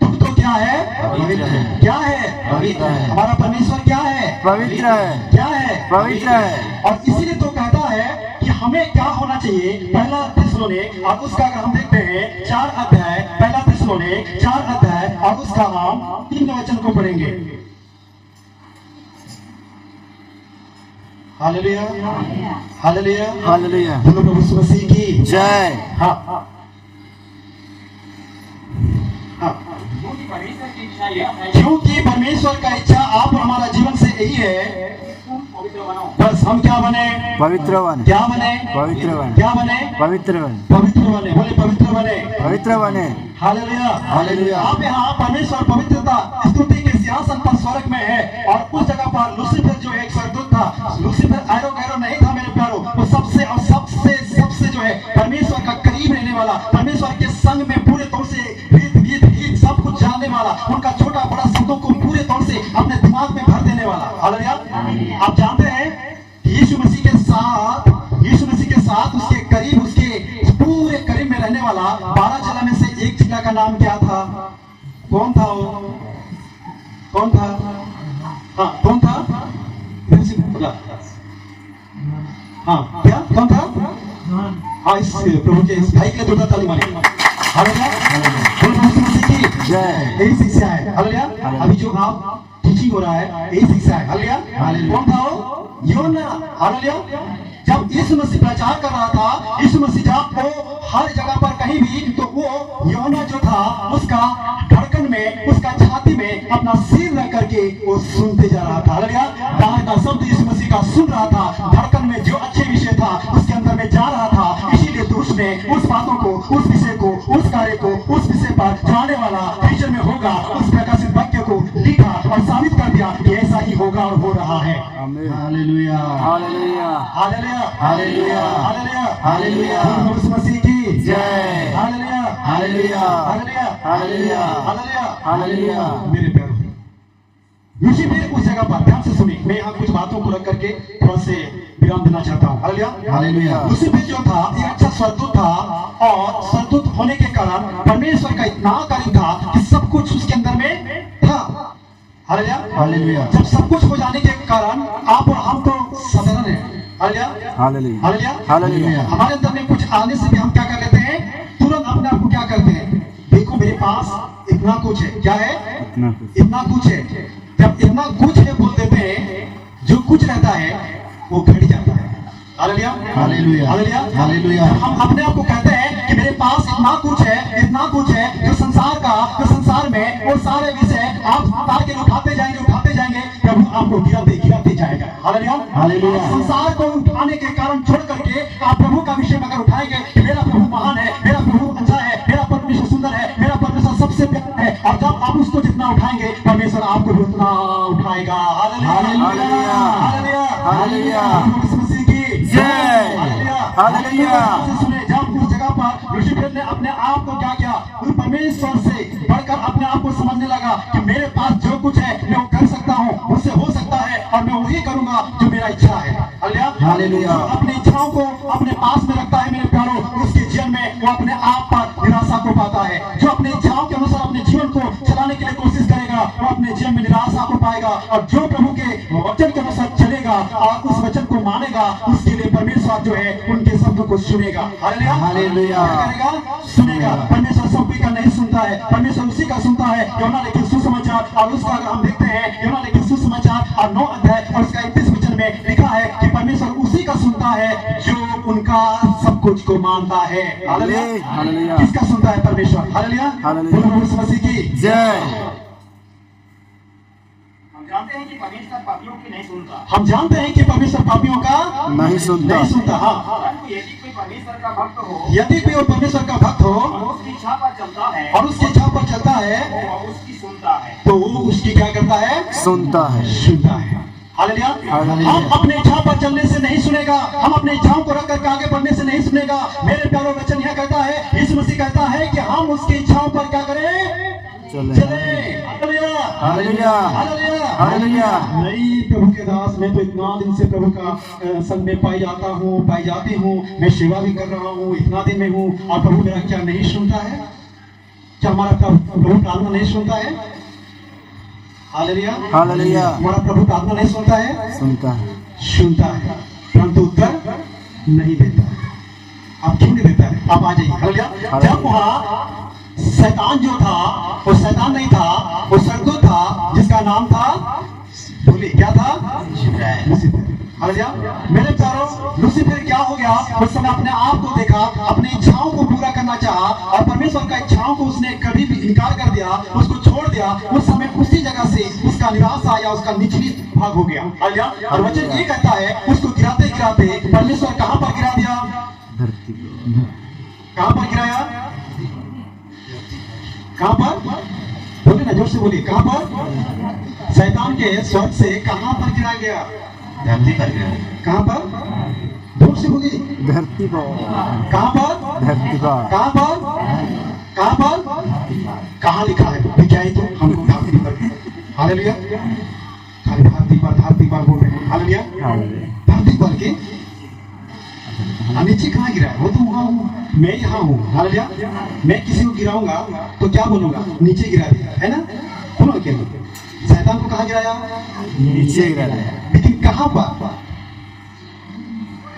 तू तो क्या है? पवित्र है। क्या है? पवित्र है। हमारा परमेश्वर क्या है? पवित्र है। क्या है? पवित्र है। और इसीलिए तो कहता है कि हमें क्या होना चाहिए? पहला थिस्सलुनीक और उसका अगर हम देखते हैं 4 अध्याय, पहला थिस्सलुनीक 4 अध्याय और उसका हम 3 वचन को पढ़ेंगे। Hallelujah hallelujah hallelujah. बोलो प्रभु यीशु मसीह की जय। हाँ हाँ क्योंकि परमेश्वर की इच्छा यह है क्योंकि परमेश्वर का इच्छा आप और हमारा जीवन से यही है, तुम पवित्र बनो। बस हम क्या बने? पवित्र बने। क्या बने? पवित्र बने। क्या बने? पवित्र बने। पवित्र बने। बोले पवित्र बने। पवित्र बने। Hallelujah hallelujah. आप यहाँ परमेश्वर पवित्रता स्तुति के सिंहासन पर स्वर्ग में है और उस जगह पर लूसीफर जो एक स्वर्गदूत था, लूसीफर ऐरो गैरो नहीं था मेरे प्यारो, वो सबसे और सबसे सबसे जो है परमेश्वर का करीब रहने वाला, परमेश्वर के संग में पूरे तौर से रीत गीत गीत सब कुछ जानने वाला, उनका छोटा बड़ा शब्दों को पूरे तौर से अपने दिमाग में भर देने वाला। हालेलुया आप जानते हैं यीशु मसीह के साथ उसके करीब, उसके पूरे करीब में रहने वाला 12 जिला में से एक जिला का नाम क्या था? कौन था वो? कौन था? हाँ कौन था? हाँ क्या कौन था? हाँ इस प्रभु के इस भाई के लिए जोरदार ताली मारिए। हालेलुया बोलो प्रभु यीशु मसीह की जय। यही शिक्षा है। हालेलुया अभी जो आप टीचिंग हो रहा है यही शिक्षा है। हालेलुया कौन था वो? योना। हालेलुया जब यीशु मसीह प्रचार कर रहा था, यीशु मसीह जब वो हर जगह पर कहीं भी, तो वो योना जो था उसका धड़कन में, उसका छाती में अपना सिर रख करके वो सुनते जा रहा था। हालेलुया बाहर का शब्द यीशु मसीह का सुन रहा था, धड़कन में जो अच्छे विषय था उसके अंदर में जा रहा था। इसीलिए तो उसने उस बातों को, उस विषय को, उस कार्य को, उस विषय पर जो आने वाला फ्यूचर में होगा उस प्रकाशित वाक्य को लिखा और साबित कर दिया कि ऐसा ही होगा और हो रहा है। Hallelujah. Hallelujah. Hallelujah hallelujah. Hallelujah hallelujah. प्रभु यीशु मसीह की जय। Hallelujah hallelujah. Hallelujah hallelujah. Hallelujah hallelujah. मेरे प्यारे लूसीफर उस जगह पर ध्यान से सुनिए, मैं यहाँ कुछ बातों को रख करके थोड़ा से विराम देना चाहता हूँ। Hallelujah hallelujah. लूसीफर जो था एक अच्छा स्वर्गदूत था और स्वर्गदूत होने के कारण परमेश्वर का इतना करीब था कि सब कुछ उसके अंदर में था। Hallelujah hallelujah. जब सब कुछ हो जाने के कारण आप और हम तो साधारण है। Hallelujah hallelujah. Hallelujah hallelujah. हमारे अंदर में कुछ आने से भी हम क्या कर लेते हैं? तुरंत अपने आप को क्या करते हैं? देखो मेरे पास इतना कुछ है। क्या है? इतना कुछ है। जब इतना कुछ है बोल देते हैं, जो कुछ रहता है वो घट जाता है। Hallelujah hallelujah. Hallelujah hallelujah. हम अपने आप को कहते हैं कि मेरे पास इतना कुछ है, इतना कुछ है, जो संसार का, जो संसार में वो सारे विषय आप तार के उठाते जाएंगे, प्रभु आपको गिराते जाएगा। हालेलुया। हालेलुया। संसार को उठाने के कारण छोड़ करके आप प्रभु का विषय में अगर उठाएंगे कि मेरा प्रभु महान है, मेरा प्रभु अच्छा है, मेरा परमेश्वर सुंदर है, मेरा परमेश्वर सबसे प्यारा है, और जब आप उसको जितना उठाएंगे परमेश्वर आपको भी उतना उठाएगा। हालेलुया। हालेलुया। यीशु मसीह की जय। हालेलुया। सुने, जब उस जगह पर लूसीफर ने अपने आप को क्या किया, उस परमेश्वर से बढ़कर अपने आप को समझने लगा कि मेरे पास जो कुछ है मैं वो कर सकता हूँ, उससे हो सकता है, और मैं वही करूंगा जो मेरा इच्छा है। हालेलुया। जो अपनी इच्छाओं को अपने पास में रखता है मेरे प्यारों, उसके जीवन में वो अपने आप पर निराशा को पाता है। जो अपने इच्छाओं के अनुसार अपने जीवन को चलाने के लिए कोशिश करेगा वो अपने जीवन में निराशा को पाएगा, और जो प्रभु के वचन के अनुसार चलेगा और उस वचन को मानेगा, उसके लिए परमेश्वर जो है उनके शब्द को सुनेगा। हालेलुया। क्या करेगा? सुनेगा। परमेश्वर सभी का नहीं सुनता है, परमेश्वर उसी का सुनता है। यूहन्ना लिखित सुसमाचार और उसका अगर हम देखते हैं, यूहन्ना लिखित सुसमाचार और 9 अध्याय और उसका 31 वचन में लिखा है कि परमेश्वर उसी का सुनता है जो उनका सब कुछ को मानता है। हालेलुया। किसका सुनता है? परमेश्वर। हालेलुया। हालेलुया। बोलो यीशु मसीह की जय। हम जानते हैं कि परमेश्वर पापियों की नहीं सुनता, हम जानते हैं कि परमेश्वर पापियों का नहीं सुनता। हाँ, परंतु यदि कोई परमेश्वर का भक्त हो यदि कोई परमेश्वर का भक्त हो और उसकी इच्छा पर चलता है और उसकी इच्छा पर चलता है और उसकी सुनता है, तो वो उसकी क्या करता है? सुनता है। सुनता है। हालेलुया। हालेलुया। हम अपने इच्छा पर चलने से नहीं सुनेगा, हम अपने इच्छाओं को रख करके आगे बढ़ने से नहीं सुनेगा। मेरे प्यारो वचन यह कहता है, यीशु मसीह कहता है कि हम उसकी इच्छाओं पर क्या करें? चले। हालेलुया। हालेलुया। हालेलुया। हालेलुया। नहीं प्रभु के दास, मैं तो इतना दिन से प्रभु का संग में पाई जाती हूँ, मैं सेवा भी कर रहा हूँ, इतना दिन में हूँ, और प्रभु मेरा क्या नहीं सुनता है? क्या हमारा प्रभु प्रार्थना नहीं सुनता है? हालेलुया। हालेलुया। हमारा प्रभु प्रार्थना नहीं सुनता है? सुनता है। सुनता है, परंतु उत्तर नहीं देता है। आप क्यों नहीं देता है? आप आ जाइए। हालेलुया। जब वहाँ शैतान जो था, वो शैतान नहीं था, वो सरदूत था जिसका नाम था, बोलिए क्या था? लूसीफर। हालेलुया। मेरे प्यारों, लूसीफर क्या हो गया? उस समय अपने आप को देखा, अपनी इच्छाओं को पूरा करना चाहा, और परमेश्वर का इच्छाओं को उसने कभी भी इनकार कर दिया, उसको छोड़ दिया। उस समय उसी जगह से उसका निराशा आया, उसका निचली भाग हो गया। हालेलुया। और वचन ये कहता है, उसको गिराते गिराते परमेश्वर कहां पर गिरा दिया? धरती को। कहां पर गिराया? कहां पर? बोलिए ना, जोर से बोलिए। कहां पर? शैतान के स्वर्ग से कहां पर गिरा गया? धरती पर गिरा। कहां पर? जोर से बोलिए। धरती पर। कहां पर? धरती पर। कहां पर? कहां पर? कहां लिखा है? क्या है? तो हम धरती पर। हालेलुया। खाली धरती पर बोल रहे हैं। हालेलुया। धरती पर के नीचे कहाँ गिरा है? वो तो वहाँ हूँ, मैं यहाँ हूँ। हालेलुया। मैं किसी को गिराऊंगा तो क्या बोलूंगा? नीचे गिरा दिया, है ना? बोलो क्या? शैतान को कहाँ गिराया? नीचे गिरा दिया। लेकिन कहाँ पर?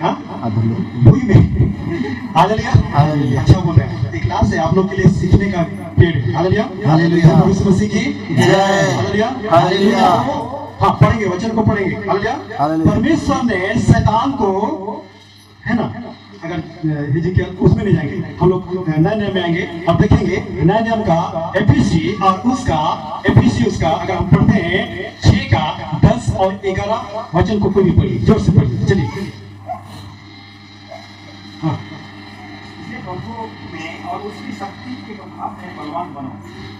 हाँ? अधूरे। भूमि में। हालेलुया। हालेलुया। अच्छा बोल रहे हैं। एक क्लास है आप लोग के लिए सीखने का पेड़। हालेलुया। हालेलुया। यीशु मसीह की जय। हालेलुया। हालेलुया। हाँ, पढ़ेंगे, वचन को पढ़ेंगे। हालेलुया। हालेलुया। परमेश्वर ने शैतान को, है ना, अगर हिजकिय्याह उसमें नहीं जाएंगे, हम लोग नए नियम में आएंगे और देखेंगे नए नियम का एफिसी और उसका अगर हम पढ़ते हैं 6 का 10 और 11 वचन को कोई भी पढ़िए, जोर से पढ़िए। चलिए। हाँ। इसलिए प्रभु में और उसकी शक्ति के प्रभाव में बलवान बनो।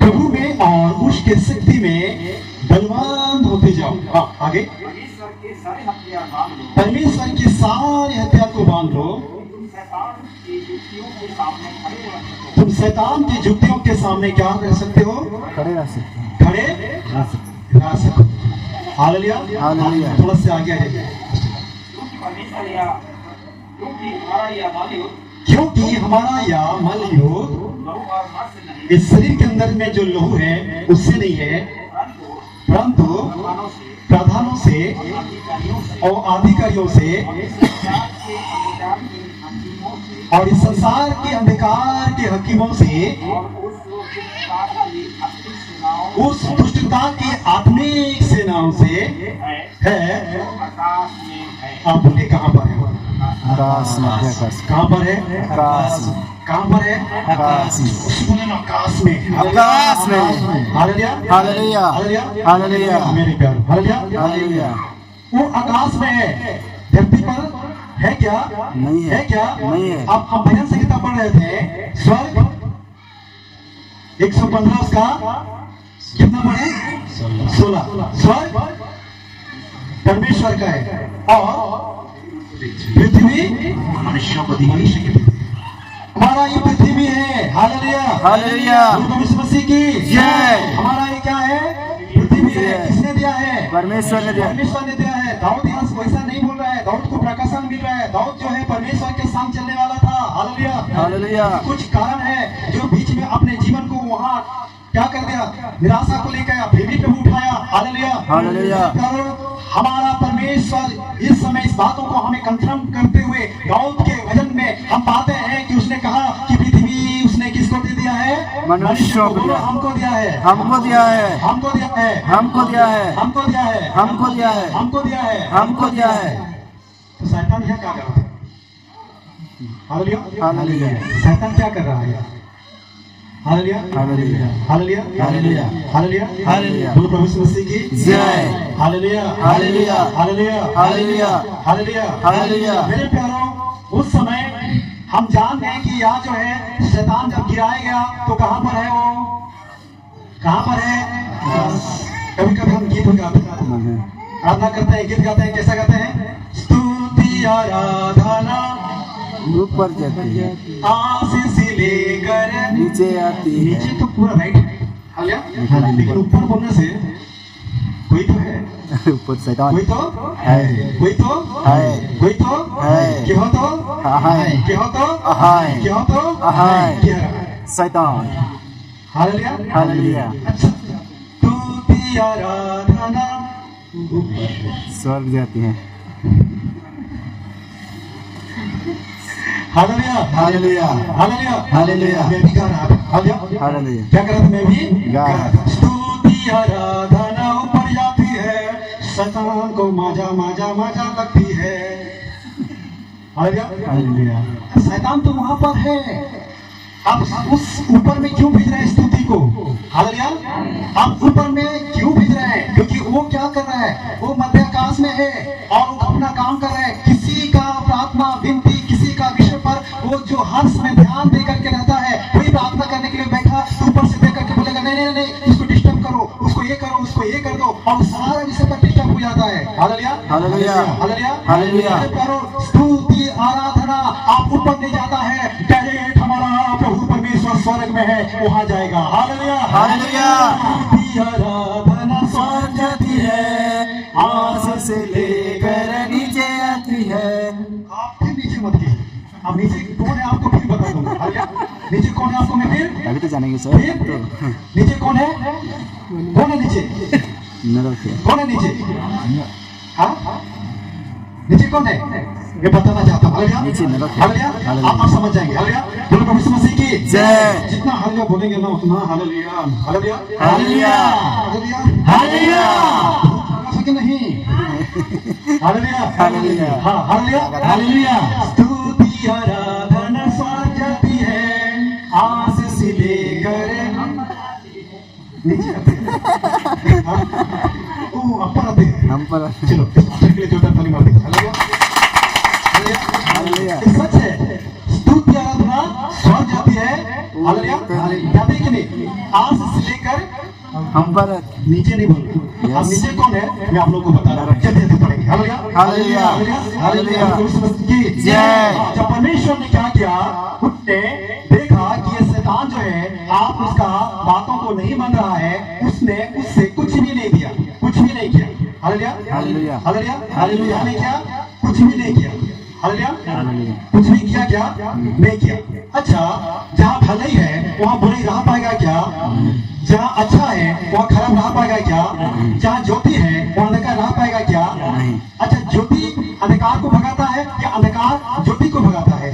प्रभु में और उसके शक्ति में बलवान होते जाओ। हाँ, आगे। परमेश्वर के सारे हथियार बांध लो। परमेश्वर के सारे हथियार को बांध लो। तुम शैतान की युक्तियों के सामने खड़े रह सको। तुम शैतान की युक्तियों के सामने क्या रह सकते हो? खड़े रह सकते हैं। खड़े रह सकते रह सको। हालेलुया। हालेलुया। थोड़ा सा आगे आ जाइए। क्योंकि हमारा या मलयुद्ध इस शरीर के अंदर में जो लहू है उससे नहीं है, परंतु प्रधानों से और अधिकारियों से और इस संसार के अंधकार के हकीमों से, उस दुष्टता की आत्मिक सेनाओं से है। आप बोलिए कहाँ पर है? आकाश में। आकाश। कहाँ पर है? आकाश। कहाँ पर है? आकाश में। उसको बोले ना आकाश में। आकाश में। Hallelujah hallelujah. Hallelujah hallelujah. मेरे प्यारे हालेलुया हालेलुया। वो आकाश में है, धरती पर है क्या? नहीं है। है क्या? नहीं है। अब हम भजन संहिता पढ़ रहे थे, स्वर्ग 115 उसका कितना पढ़े? 16। स्वर्ग परमेश्वर का है और पृथ्वी मनुष्यों को दी हुई है। हमारा ये पृथ्वी है। Hallelujah hallelujah. प्रभु यीशु मसीह की जय। हमारा ये क्या है? पृथ्वी है। किसने दिया है? परमेश्वर ने दिया। परमेश्वर ने दिया है। दाऊद यहाँ वैसा नहीं बोल रहा है, दाऊद को प्रकाशन मिल रहा है। दाऊद जो है परमेश्वर के संग चलने वाला था। Hallelujah hallelujah. कुछ कारण है जो बीच में अपने जीवन को वहाँ क्या कर दिया, निराशा को लेकर फिर भी प्रभु उठाया। Hallelujah hallelujah. हमारा परमेश्वर इस समय इस बातों को हमें कंफर्म करते हुए दाऊद के भजन में हम पाते हैं कि उसने कहा कि पृथ्वी उसने किसको दे दिया है? मनुष्यों को दिया। हमको दिया है। हमको दिया है। हमको दिया है। हमको दिया है। हमको दिया है। हमको दिया है। हमको दिया है। हमको दिया है। तो शैतान यहाँ क्या कर रहा है? Hallelujah hallelujah. शैतान क्या कर रहा है? Hallelujah hallelujah. Hallelujah hallelujah. Hallelujah hallelujah. बोलो प्रभु यीशु मसीह की जय। Hallelujah hallelujah. Hallelujah hallelujah. Hallelujah hallelujah. मेरे प्यारों, उस समय हम जान गए कि यहाँ जो है शैतान जब गिराया गया तो कहाँ पर है? वो कहाँ पर है? कभी कभी हम गीत गाते हैं, आराधना करते हैं, गीत गाते हैं, कैसा गाते हैं? स्तुति आराधना ऊपर जाती है, आशीष लेकर नीचे आती है। नीचे तो पूरा राइट है। हालेलुया लेकिन ऊपर बोलने से कोई तो है, ऊपर शैतान कोई तो है। कोई तो है। कोई तो है। क्या हो तो है। क्या हो तो है। क्या हो तो है। क्या है? शैतान। Hallelujah hallelujah. अच्छा स्तुति आराधना स्वर्ग जाती है। Hallelujah hallelujah. Hallelujah hallelujah. मैं भी गा रहा था। Hallelujah hallelujah. क्या कर रहा था? मैं भी गा रहा था। स्तुति आराधना ऊपर जाती है, शैतान को मजा मजा मजा लगती है। Hallelujah hallelujah. शैतान तो वहां पर है, आप उस ऊपर में क्यों भेज रहे हैं स्तुति को? हालेलुया आप ऊपर में क्यों भेज रहे हैं? क्योंकि वो क्या कर रहा है? वो मध्य आकाश में है और वो अपना काम कर रहा है। किसी का प्रार्थना विनती, किसी का विषय पर वो जो हर्ष में ध्यान दे करके रहता है, वही प्रार्थना करने के लिए बैठा तो ऊपर से देख करके बोलेगा नहीं नहीं नहीं उसको डिस्टर्ब करो, उसको ये करो, उसको ये कर दो, और सारा विषय पर डिस्टर्ब हो जाता है। Hallelujah hallelujah. Hallelujah hallelujah. मेरे प्यारों, स्तुति आराधना आप ऊपर नहीं जाता है, डायरेक्ट हमारा प्रभु परमेश्वर स्वर्ग में है, वहां जाएगा। Hallelujah hallelujah. स्तुति आराधना स्वर्ग जाती है, आशीष से लेकर नीचे आती है। आप फिर नीचे मत कीजिए। अब नीचे कौन है आपको फिर बता दूंगा। हालेलुया नीचे कौन है आपको मैं फिर अभी तो जानेंगे सर। फिर तो नीचे कौन है? कौन है नीचे? नरक है। कौन है नीचे? हाँ नीचे कौन है? मैं बताना चाहता हूँ। हालेलुया नीचे नरक है। Hallelujah hallelujah. आप समझ जाएंगे। हालेलुया बोलो प्रभु यीशु मसीह की जय। जितना हालेलुया बोलेंगे ना उतना hallelujah hallelujah hallelujah. Hallelujah hallelujah. ऐसा कि नहीं? Hallelujah hallelujah. हाँ हालेलुया हालेलुया स्तुति आराधना स्वर्ग जाती है, आशीष लेकर नीचे आते हैं। हाँ? ओ अपर आते हैं। हम पर चलो इस पास्टर के लिए जोरदार ताली मार देंगे। Hallelujah hallelujah. ये सच है। स्तुति आराधना स्वर्ग जाती है। हालेलुया जाती है कि नहीं? आशीष लेकर हम पर नीचे नहीं बोल। अब नीचे कौन है मैं आप लोगों को बता रहा हूँ, जल्दी जल्दी पढ़ेंगे। Hallelujah hallelujah. हालेलुया की जय। जब परमेश्वर ने क्या किया, उसने देखा कि ये शैतान जो है आप उसका बातों को नहीं मान रहा है, उसने उससे कुछ भी नहीं दिया, कुछ भी नहीं किया। Hallelujah hallelujah. हालेलुया हालेलुया ने क्या? कुछ भी नहीं किया। Hallelujah hallelujah. कुछ भी किया क्या? नहीं किया। अच्छा जहाँ भलाई है वहाँ बुराई रह पाएगा क्या? जहाँ अच्छा है वहाँ खराब रह पाएगा क्या? जहाँ ज्योति है वहाँ अंधकार रह पाएगा क्या? नहीं। अच्छा ज्योति अंधकार को भगाता है या अंधकार ज्योति को भगाता है?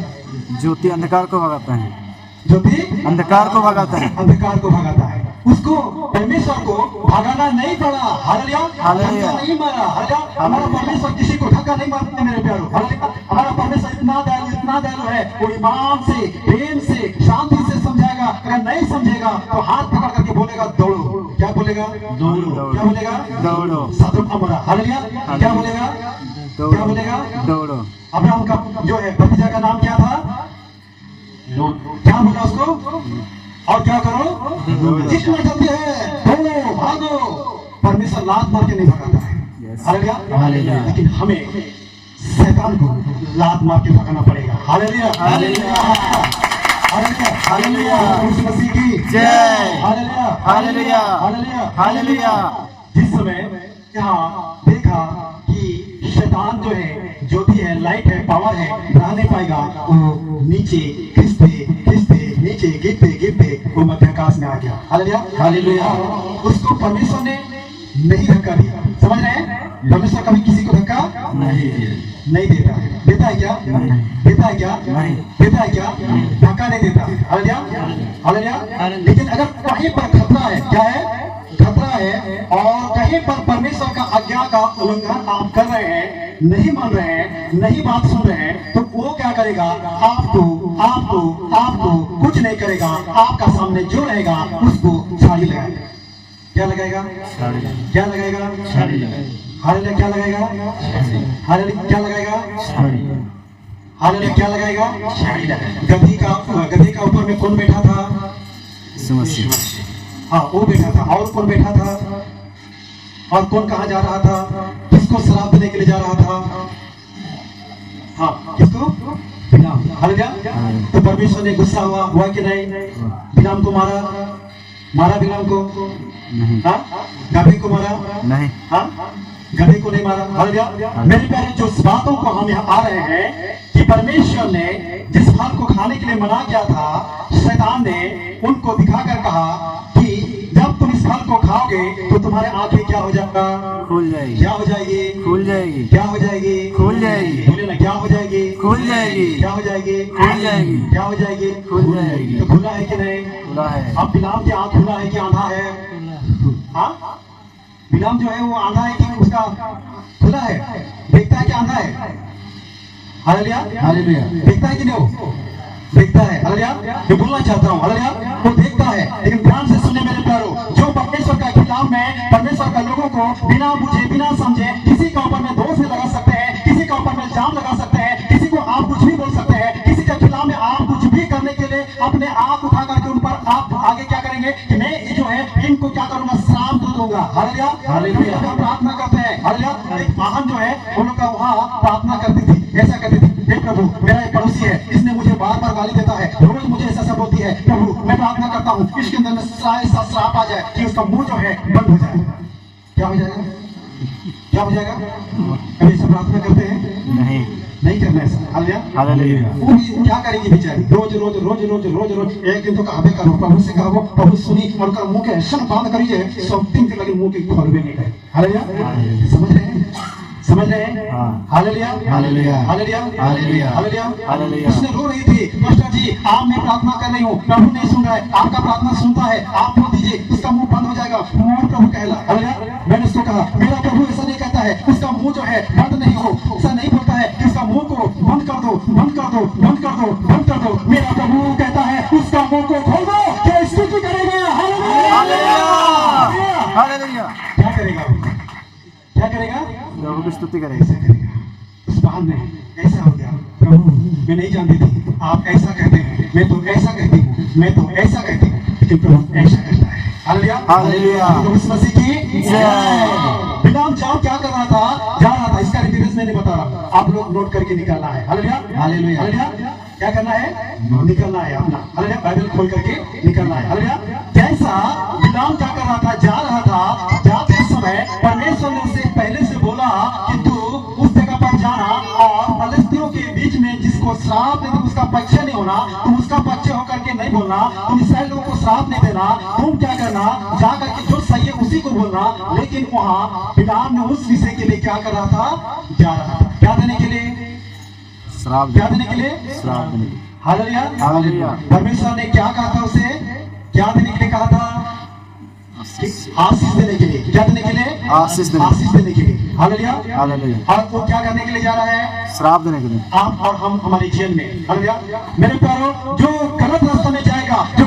ज्योति अंधकार को भगाता है। ज्योति अंधकार को भगाता है। अंधकार को भगाता है। उसको परमेश्वर को भगाना नहीं पड़ा। Hallelujah hallelujah. धक्का नहीं मारा। हालेलुया हमारा परमेश्वर किसी को धक्का नहीं मारते मेरे प्यारों। हालेलुया हमारा परमेश्वर इतना दयालु है, वो ईमान से प्रेम से से शांति से समझाएगा। अगर नहीं समझेगा तो हाथ पकड़ करके बोलेगा दौड़ो। क्या बोलेगा? दौड़ो। क्या बोलेगा? दौड़ो। सदम अमरा। हालेलुया। क्या बोलेगा? क्या बोलेगा? दौड़ो। अब्राहम का जो है भतीजा का नाम क्या था? क्या बोला उसको? और क्या करो? जितना जल्दी है दौड़ो, भागो। परमेश्वर लात मार के नहीं भगाता है। हालेलुया। लेकिन हमें शैतान को लात मार के भगाना पड़ेगा। हालेलुया। हालेलुया। हालेलुया। हालेलुया। यीशु मसीह की जय। हालेलुया। हालेलुया। हालेलुया। हालेलुया। जिस समय यहाँ देखा कि शैतान जो है, जो भी है, लाइट है, पावर है, रह नहीं पाएगा, वो नीचे खिसते खिसते नीचे गिरते गिरते वो मध्य आकाश में आ गया। हालेलुया। हालेलुया। उसको परमेश्वर ने नहीं धक्का दिया। समझ रहे हैं? परमेश्वर कभी किसी को धक्का नहीं देता है। देता है क्या? देता है क्या? देता है क्या? धक्का नहीं देता। हालेलुया। हालेलुया। लेकिन अगर कहीं पर खतरा है, क्या है? खतरा है, और कहीं पर परमेश्वर का आज्ञा का उल्लंघन आप कर रहे हैं, नहीं मान रहे हैं, नहीं बात सुन रहे हैं, तो वो क्या करेगा? आपको आपको आपको कुछ नहीं करेगा। आपका सामने जो रहेगा उसको झाड़ी लगाएगा। क्या लगाएगा? क्या लगाएगा? हालेलुया। क्या लगाएगा? हालेलुया। क्या लगाएगा? हालेलुया। क्या लगाएगा? गधी का ऊपर में कौन बैठा था? हाँ, वो बैठा था। और कौन बैठा था? और कौन कहाँ जा रहा था? किसको श्राप देने के लिए जा रहा था? हाँ, किसको? बिलाम। हालेलुया। तो परमेश्वर ने गुस्सा हुआ कि नहीं? बिलाम को मारा बिलाम को? हाँ? गधे को मारा? नहीं। हाँ? गधे को नहीं मारा। हालेलुया। मेरे प्यारे, जो बातों को हम यहाँ आ रहे हैं कि परमेश्वर ने जिस फल को खाने के लिए मना किया था, शैतान ने उनको दिखाकर कहा कि जब तुम इस फल को खाओगे तो तुम्हारे आंखें क्या हो जाएगा? खुल जाएगी। क्या हो जाएगी? खुल जाएगी। क्या हो जाएगी? खुल जाएगी। बोले ना, क्या हो जाएगी? खुल जाएगी। क्या हो जाएगी? खुल जाएगी। क्या हो जाएगी? खुल जाएगी। तो खुला है कि नहीं? खुला है। अब बिलाम की आंख खुला है कि आंधा है? हाँ, बिलाम जो है वो आंधा है कि उसका खुला है? देखता है कि आंधा है? हालेलुया। हालेलुया। देखता है कि नहीं? वो देखता है। हालेलुया। मैं बोलना चाहता हूँ, हालेलुया, वो देखता है। लेकिन ध्यान से सुने मेरे प्यारो, जो परमेश्वर का खिलाफ में परमेश्वर का लोगों को बिना बुझे बिना समझे किसी के ऊपर में दोष लगा सकते हैं, किसी के ऊपर में इल्जाम लगा सकते हैं, किसी को आप कुछ भी बोल सकते हैं, किसी के खिलाफ में आप कुछ भी करने के लिए अपने आप उठा करके उन पर आप आगे क्या करेंगे कि मैं जो है इनको क्या करूंगा? श्राप दे दूंगा। हालेलुया। हालेलुया। प्रार्थना करते हैं। हालेलुया। एक वाहन जो है उन लोग का वहाँ प्रार्थना करती थी, ऐसा करती थी, हे प्रभु, मेरा एक पड़ोसी है, इसने मुझे बार बार गाली देता है, रोज मुझे ऐसा बोलती है, प्रभु मैं प्रार्थना करता हूँ इसके अंदर में ऐसा श्राप आ जाए कि उसका मुंह जो है बंद हो जाए। क्या हो जाएगा? क्या हो जाएगा? कभी ऐसा प्रार्थना करते हैं? नहीं करना ऐसा। हालेलुया। हालेलुया। वो भी क्या करेगी बेचारी? रोज रोज रोज रोज रोज रोज एक दिन तो कहबे करो, प्रभु से कहो, प्रभु सुनी, उनका मुंह के ऐसा बात करिए, सब दिन के लगे मुंह के खोलबे नहीं करे। हालेलुया। समझ रहे हैं? समझ रहे हैं? Hallelujah. Hallelujah. Hallelujah. Hallelujah. Hallelujah. Hallelujah. उसने रो रही थी, मास्टर जी आप मैं प्रार्थना कर रही हूँ, प्रभु नहीं सुन रहा है, आपका प्रार्थना सुनता है, आप बोल दीजिए उसका मुंह बंद हो जाएगा, मोर प्रभु कहला। हालेलुया। मैंने उसको कहा मेरा प्रभु ऐसा नहीं कहता है, उसका मुंह जो है बंद नहीं हो, ऐसा नहीं बोलता है कि उसका मुंह को बंद कर दो, बंद कर दो, बंद कर दो, बंद कर दो। मेरा प्रभु कहता है उसका मुंह को खोल दो। क्या स्तुति करेगा? हालेलुया। हालेलुया। क्या करेगा? क्या करेगा? प्रभु की स्तुति करेगा। ऐसा करेगा। उस बहन ने ऐसा हो गया, प्रभु मैं नहीं जानती थी आप ऐसा कहते हैं, मैं तो ऐसा कहती हूँ, मैं तो ऐसा कहती हूँ, लेकिन प्रभु ऐसा करता है। हालेलुया। हालेलुया। यीशु मसीह की जय। बिलाम जाओ क्या कर रहा था? जा रहा था। इसका डिटेल्स मैं नहीं बता रहा, आप लोग नोट करके निकलना है। हालेलुया। हालेलुया। हालेलुया। क्या करना है? निकलना है अपना। हालेलुया। बाइबल खोल करके निकलना है। हालेलुया। जैसा बिलाम क्या कर रहा था? जा रहा था। जाते समय परमेश्वर ने उसे पहले से बोला कि तू उस जगह पर जाना और फलस्तीनियों के बीच में जिसको श्राप देना उसका पक्ष नहीं होना, तुम उसका पक्ष होकर के नहीं बोलना, तुम इस्राएल लोगों को श्राप नहीं देना, तुम क्या करना? जा करके जो सही है उसी को बोलना। लेकिन वहाँ बिलाम ने उस विषय के लिए क्या कर रहा था? जा रहा था। क्या देने के लिए? श्राप। क्या देने के लिए? श्राप देने के लिए। हालेलुया। हालेलुया। परमेश्वर ने क्या कहा था उसे? क्या देने के लिए कहा था? आशीष देने के लिए। क्या देने के लिए? आशीष देने के लिए। हालेलुया। हालेलुया। और वो क्या करने के लिए जा रहा है? श्राप देने के लिए। आप और हम हमारे जीवन में। हालेलुया। मेरे प्यारों, जो गलत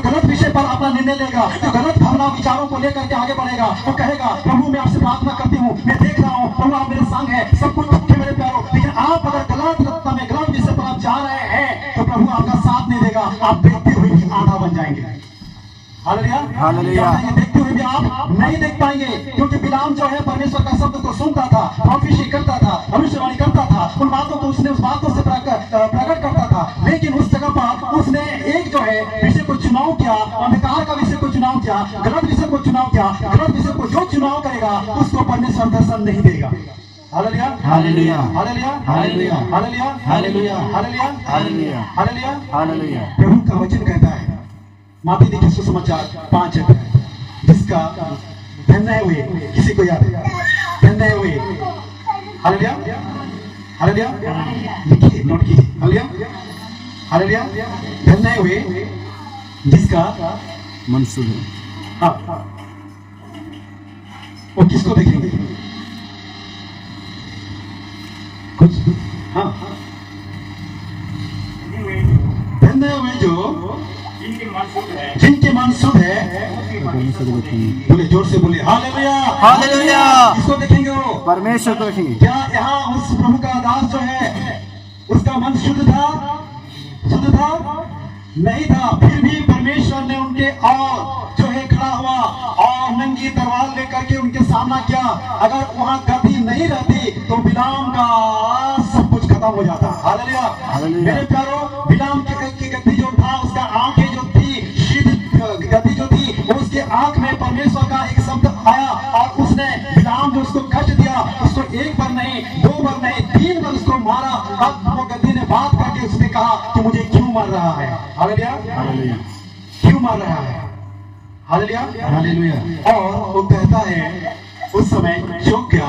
गलत विषय पर अपना निर्णय लेगा, जो गलत भावना विचारों को लेकर के आगे बढ़ेगा, वो कहेगा प्रभु मैं आपसे प्रार्थना करती हूँ, मैं देख रहा हूँ प्रभु आप मेरे संग है, सब कुछ ठीक है मेरे प्यारों, लेकिन आप अगर गलत रास्ता में गलत विषय पर आप जा रहे हैं तो प्रभु आपका साथ नहीं देगा, आप देखते हुए भी आधा बन जाएंगे। Hallelujah, hallelujah. ये देखते हुए भी आप नहीं देख पाएंगे, क्योंकि बिलाम जो है परमेश्वर का शब्द को सुनता था, प्रोफेसी करता था, भविष्यवाणी करता था, उन बातों को उसने उस बातों से प्रकट करता था, लेकिन उस जगह पर उसने एक जो है विषय को चुनाव किया, अंधकार का विषय को चुनाव किया, गलत विषय को चुनाव किया, गलत विषय को जो चुनाव करेगा उसको परमेश्वर दर्शन नहीं देगा। Hallelujah, hallelujah, hallelujah, hallelujah, hallelujah, hallelujah, hallelujah, hallelujah, hallelujah. Hallelujah. प्रभु का वचन कहता है माती लिखित सुसमाचार 5 अध्याय, जिसका धन्य हुए, किसी को याद है धन्य हुए, हालेलुया, हालेलुया, लिखिए नोट कीजिए, हालेलुया, हालेलुया, धन्य हुए जिसका मन शुद्ध है। हाँ, वो किसको देखेंगे कुछ, हाँ, धन्य हुए जो जिनके मन शुद्ध है, बोले जोर से बोले हालेलुया, हालेलुया। किसको देखेंगे वो? परमेश्वर को देखेंगे। क्या यहाँ उस प्रभु का दास जो है उसका मन शुद्ध था? शुद्ध था? नहीं था, फिर भी परमेश्वर ने उनके और जो है खड़ा हुआ और नंगी तलवार लेकर के उनके सामना किया। अगर वहां गति नहीं रहती तो बिलाम का सब कुछ खत्म हो जाता। Hallelujah, hallelujah. मेरे प्यारो, बिलाम की गति जो था, उसका आंखें जो थी, सीधी गति जो थी, उसके आंख में परमेश्वर का एक शब्द आया और उसने बिलाम जो उसको कष्ट दिया, उसको एक बार नहीं, 2 बार नहीं, 3 बार उसको मारा। अब वो गद्दी ने बात करके उसने कहा कि मुझे क्यों मार रहा है? हालेलुया, हालेलुया, क्यों मार रहा है? Hallelujah, hallelujah. और वो कहता है उस समय चौंक गया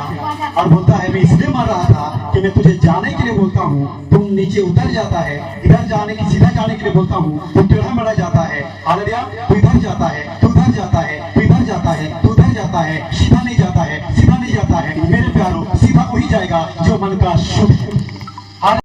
और बोलता है मैं इसलिए मार रहा था कि मैं तुझे जाने के लिए बोलता हूँ, तुम नीचे उतर जाता है, इधर जाने की सीधा जाने के लिए बोलता हूँ, तुम टेढ़ा मरा जाता है। हालेलुया, तू इधर जाता है, तू उधर जाता है, तू इधर जाता है, तू उधर जाता है, सीधा नहीं जाता है, सीधा नहीं जाता है। मेरे प्यारों, सीधा वही जाएगा जो मन का शुद्ध है।